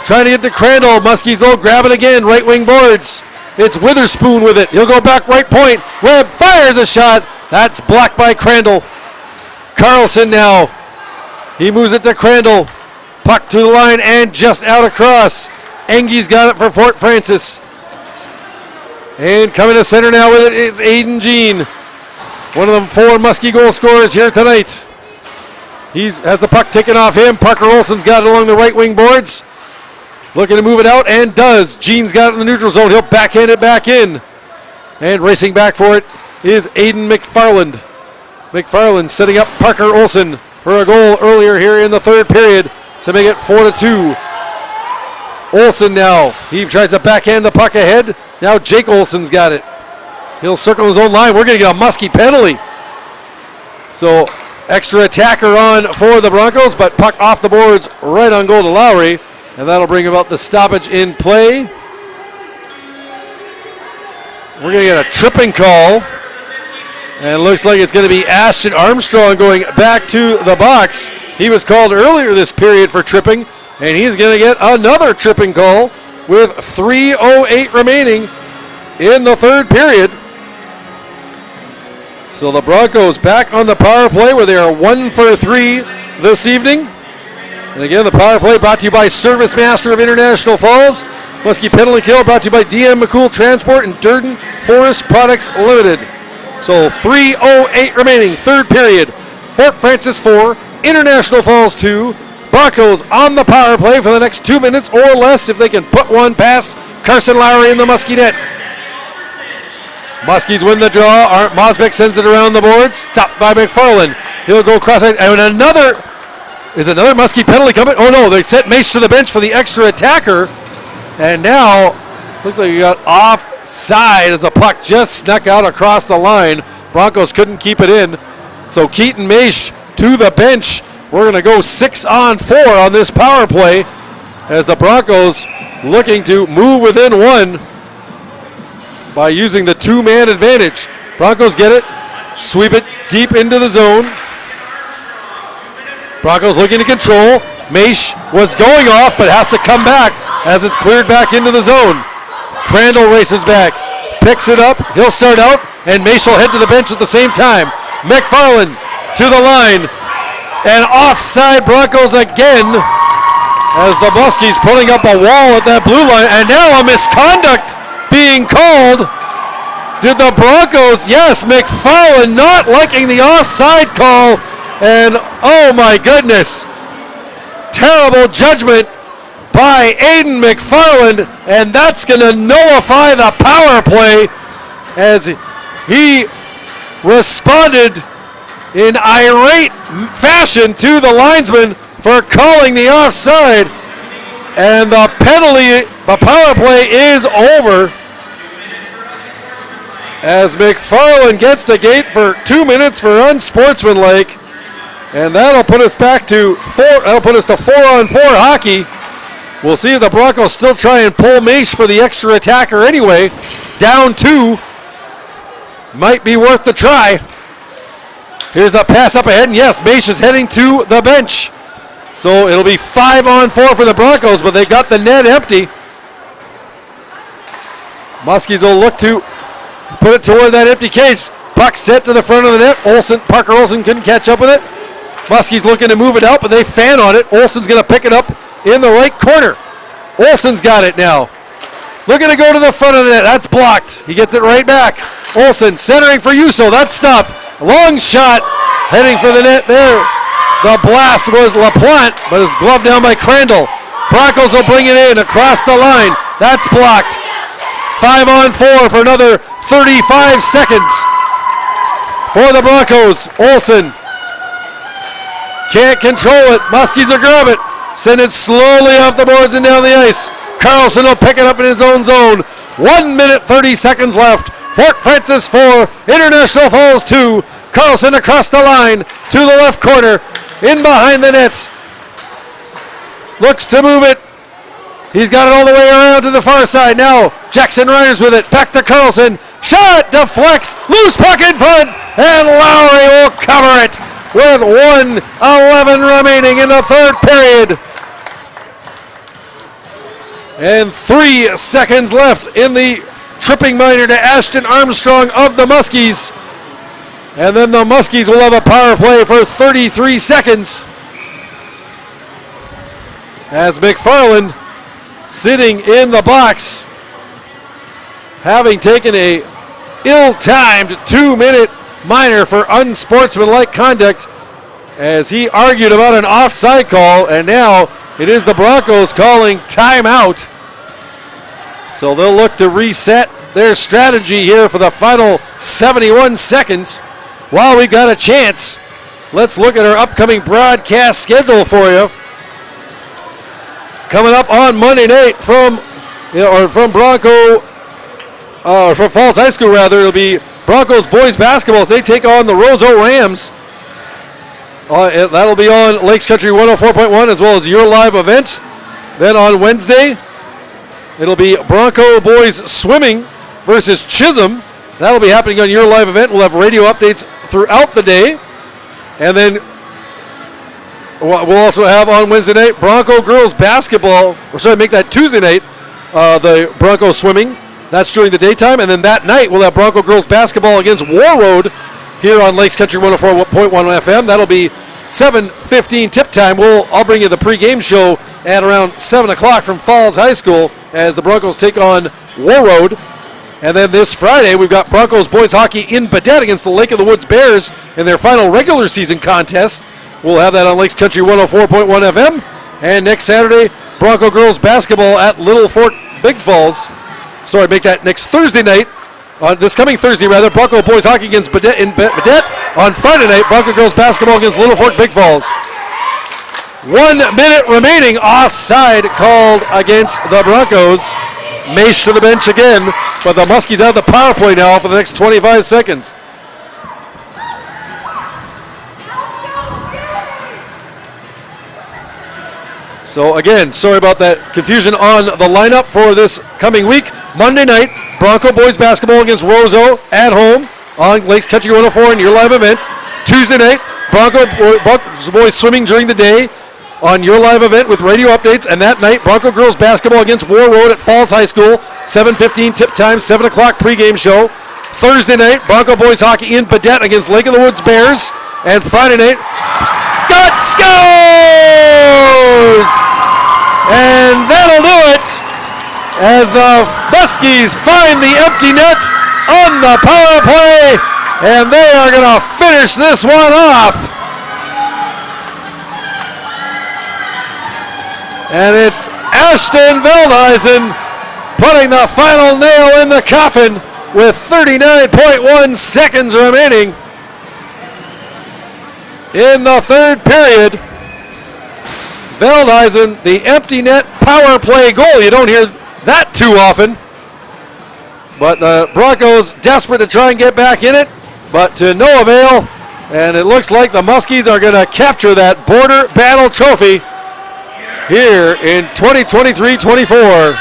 Trying to get to Crandall. Muskies though grab it again. Right wing boards. It's Witherspoon with it. He'll go back right point. Webb fires a shot. That's blocked by Crandall. Carlson now. He moves it to Crandall. Puck to the line and just out across. Enge's got it for Fort Frances. And coming to center now with it is Aiden Jean. One of the 4 Muskie goal scorers here tonight. He has the puck taken off him. Parker Olson's got it along the right wing boards. Looking to move it out and does. Jean's got it in the neutral zone. He'll backhand it back in. And racing back for it is Aiden McFarland. McFarland setting up Parker Olson for a goal earlier here in the third period to make it 4-2. Olson now. He tries to backhand the puck ahead. Now Jake Olson's got it. He'll circle his own line. We're going to get a Muskie penalty. So extra attacker on for the Broncos, but puck off the boards right on goal to Lowry. And that'll bring about the stoppage in play. We're going to get a tripping call. And it looks like it's going to be Ashton Armstrong going back to the box. He was called earlier this period for tripping, and he's going to get another tripping call with 3:08 remaining in the third period. So the Broncos back on the power play where they are 1 for 3 this evening. And again, the power play brought to you by Service Master of International Falls. Muskie penalty kill brought to you by DM McCool Transport and Durden Forest Products Limited. So 3:08 remaining, third period. Fort Frances 4, International Falls 2. Broncos on the power play for the next 2 minutes or less if they can put one past Carson Lowry in the Muskie net. Muskies win the draw. Mosbeck sends it around the boards. Stopped by McFarland. He'll go cross and another Muskie penalty coming. Oh no, they sent Mace to the bench for the extra attacker. And now looks like we got offside as the puck just snuck out across the line. Broncos couldn't keep it in. So Keaton Maish to the bench. We're going to go 6-on-4 on this power play as the Broncos looking to move within one by using the 2-man advantage. Broncos get it, sweep it deep into the zone. Broncos looking to control. Maish was going off but has to come back as it's cleared back into the zone. Crandall races back, picks it up, he'll start out, and Maish will head to the bench at the same time. McFarland to the line, and offside Broncos again as the Muskies putting up a wall at that blue line, and now a misconduct being called. Did the Broncos? Yes, McFarland not liking the offside call, and oh my goodness, terrible judgment by Aiden McFarland, and that's going to nullify the power play as he responded in irate fashion to the linesman for calling the offside, and the penalty, the power play is over as McFarland gets the gate for 2 minutes for unsportsmanlike, and that'll put us back to that'll put us to 4-on-4 hockey. We'll see if the Broncos still try and pull Maish for the extra attacker anyway. Down 2. Might be worth the try. Here's the pass up ahead, and yes, Maish is heading to the bench. So it'll be 5-on-4 for the Broncos, but they got the net empty. Muskies will look to put it toward that empty cage. Puck set to the front of the net. Parker Olsen couldn't catch up with it. Muskies looking to move it out, but they fan on it. Olsen's going to pick it up in the right corner. Olsen's got it now. Looking to go to the front of the net. That's blocked. He gets it right back. Olsen centering for Yuso. That's stopped. Long shot heading for the net there. The blast was LaPlante, but it's gloved down by Crandall. Broncos will bring it in across the line. That's blocked. 5-on-4 for another 35 seconds for the Broncos. Olsen can't control it. Muskies will grab it. Send it slowly off the boards and down the ice. Carlson will pick it up in his own zone. 1 minute, 30 seconds left. Fort Francis 4, International Falls 2. Carlson across the line to the left corner. In behind the net. Looks to move it. He's got it all the way around to the far side. Now Jackson Ryder's with it. Back to Carlson. Shot deflects. Loose puck in front. And Lowry will cover it with 1:11 remaining in the third period. And 3 seconds left in the tripping minor to Ashton Armstrong of the Muskies. And then the Muskies will have a power play for 33 seconds. As McFarland sitting in the box, having taken a ill-timed 2-minute minor for unsportsmanlike conduct as he argued about an offside call, and now it is the Broncos calling timeout. So they'll look to reset their strategy here for the final 71 seconds. While we've got a chance, let's look at our upcoming broadcast schedule for you. Coming up on Monday night from Falls High School rather, it'll be Broncos boys basketball as they take on the Roseau Rams. That'll be on Lakes Country 104.1 as well as your live event. Then on Wednesday, it'll be Bronco boys swimming versus Chisholm. That'll be happening on your live event. We'll have radio updates throughout the day. And then we'll also have on Wednesday night Bronco girls basketball. Make that Tuesday night, the Bronco swimming. That's during the daytime. And then that night we'll have Bronco girls basketball against War Road here on Lakes Country 104.1 FM. That'll be 7:15 tip time. I'll bring you the pregame show at around 7 o'clock from Falls High School as the Broncos take on War Road. And then this Friday, we've got Broncos boys hockey in Baudette against the Lake of the Woods Bears in their final regular season contest. We'll have that on Lakes Country 104.1 FM. And next Saturday, Bronco girls basketball at Little Fort Big Falls. Sorry, make that next Thursday night. This coming Thursday, rather, Bronco boys hockey against Baudette in Baudette. On Friday night, Bronco girls basketball against Little Fort Big Falls. 1 minute remaining. Offside called against the Broncos. Maish to the bench again, but the Muskies have the power play now for the next 25 seconds. So again, sorry about that confusion on the lineup for this coming week. Monday night, Bronco boys basketball against Roseau at home on Lakes Country 104 in your live event. Tuesday night, Bronco boys swimming during the day on your live event with radio updates, and that night, Bronco girls basketball against War Road at Falls High School, 7:15 tip time, 7 o'clock pregame show. Thursday night, Bronco boys hockey in Baudette against Lake of the Woods Bears, and Friday night, scores! And that'll do it as the Muskies find the empty net on the power play, and they are going to finish this one off. And it's Ashton Veldhuizen putting the final nail in the coffin with 39.1 seconds remaining in the third period. Veldhuizen, the empty net power play goal. You don't hear that too often. But the Broncos desperate to try and get back in it, but to no avail. And it looks like the Muskies are going to capture that border battle trophy here in 2023-24.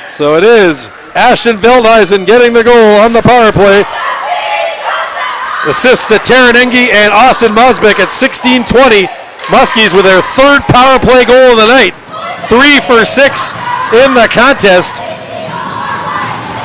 So it is Ashton Veldhuizen getting the goal on the power play. Assists to Taryn Engie and Austin Mosbick at 16:20. Muskies with their third power play goal of the night. 3 for 6 in the contest.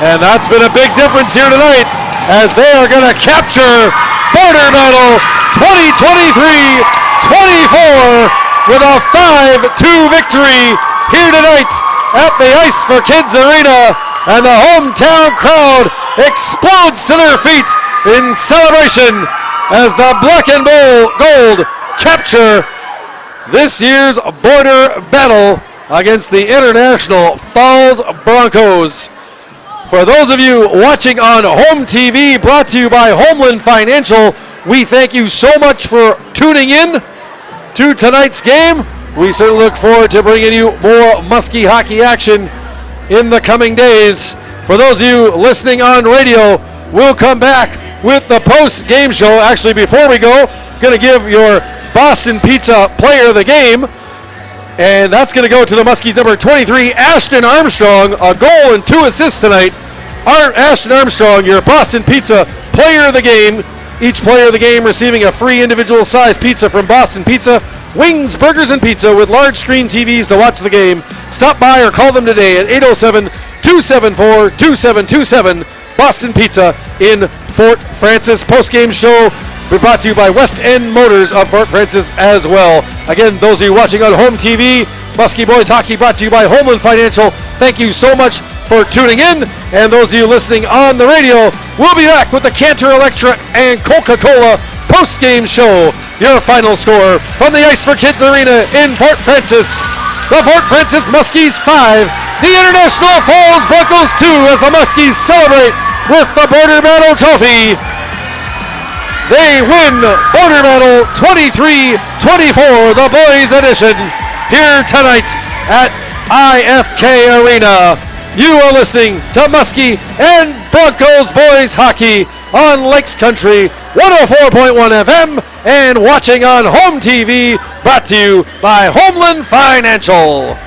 And that's been a big difference here tonight as they are going to capture Border Battle 2023-24 with a 5-2 victory here tonight at the Ice for Kids Arena. And the hometown crowd explodes to their feet in celebration as the Black and Gold capture this year's border battle against the International Falls Broncos. For those of you watching on home TV, brought to you by Homeland Financial, we thank you so much for tuning in to tonight's game. We certainly look forward to bringing you more Muskie hockey action in the coming days. For those of you listening on radio, we'll come back with the post-game show. Actually, before we go, going to give your Boston Pizza player of the game, and that's going to go to the Muskies number 23, Ashton Armstrong, a goal and 2 assists tonight. Ashton Armstrong, your Boston Pizza player of the game. Each player of the game receiving a free individual-sized pizza from Boston Pizza. Wings, burgers, and pizza with large screen TVs to watch the game. Stop by or call them today at 807-274-2727. Boston Pizza in Fort Francis. Post-game show brought to you by West End Motors of Fort Francis as well. Again, those of you watching on home TV, Muskie Boys Hockey brought to you by Homeland Financial. Thank you so much for tuning in. And those of you listening on the radio, we'll be back with the Cantor Electra and Coca-Cola post-game show. Your final score from the Ice for Kids Arena in Fort Francis. The Fort Francis Muskies 5, the International Falls Broncos 2 as the Muskies celebrate with the Border Battle Trophy. They win Border Battle 23-24, the boys edition, here tonight at IFK Arena. You are listening to Muskie and Broncos Boys Hockey on Lakes Country 104.1 FM and watching on home TV, brought to you by Homeland Financial.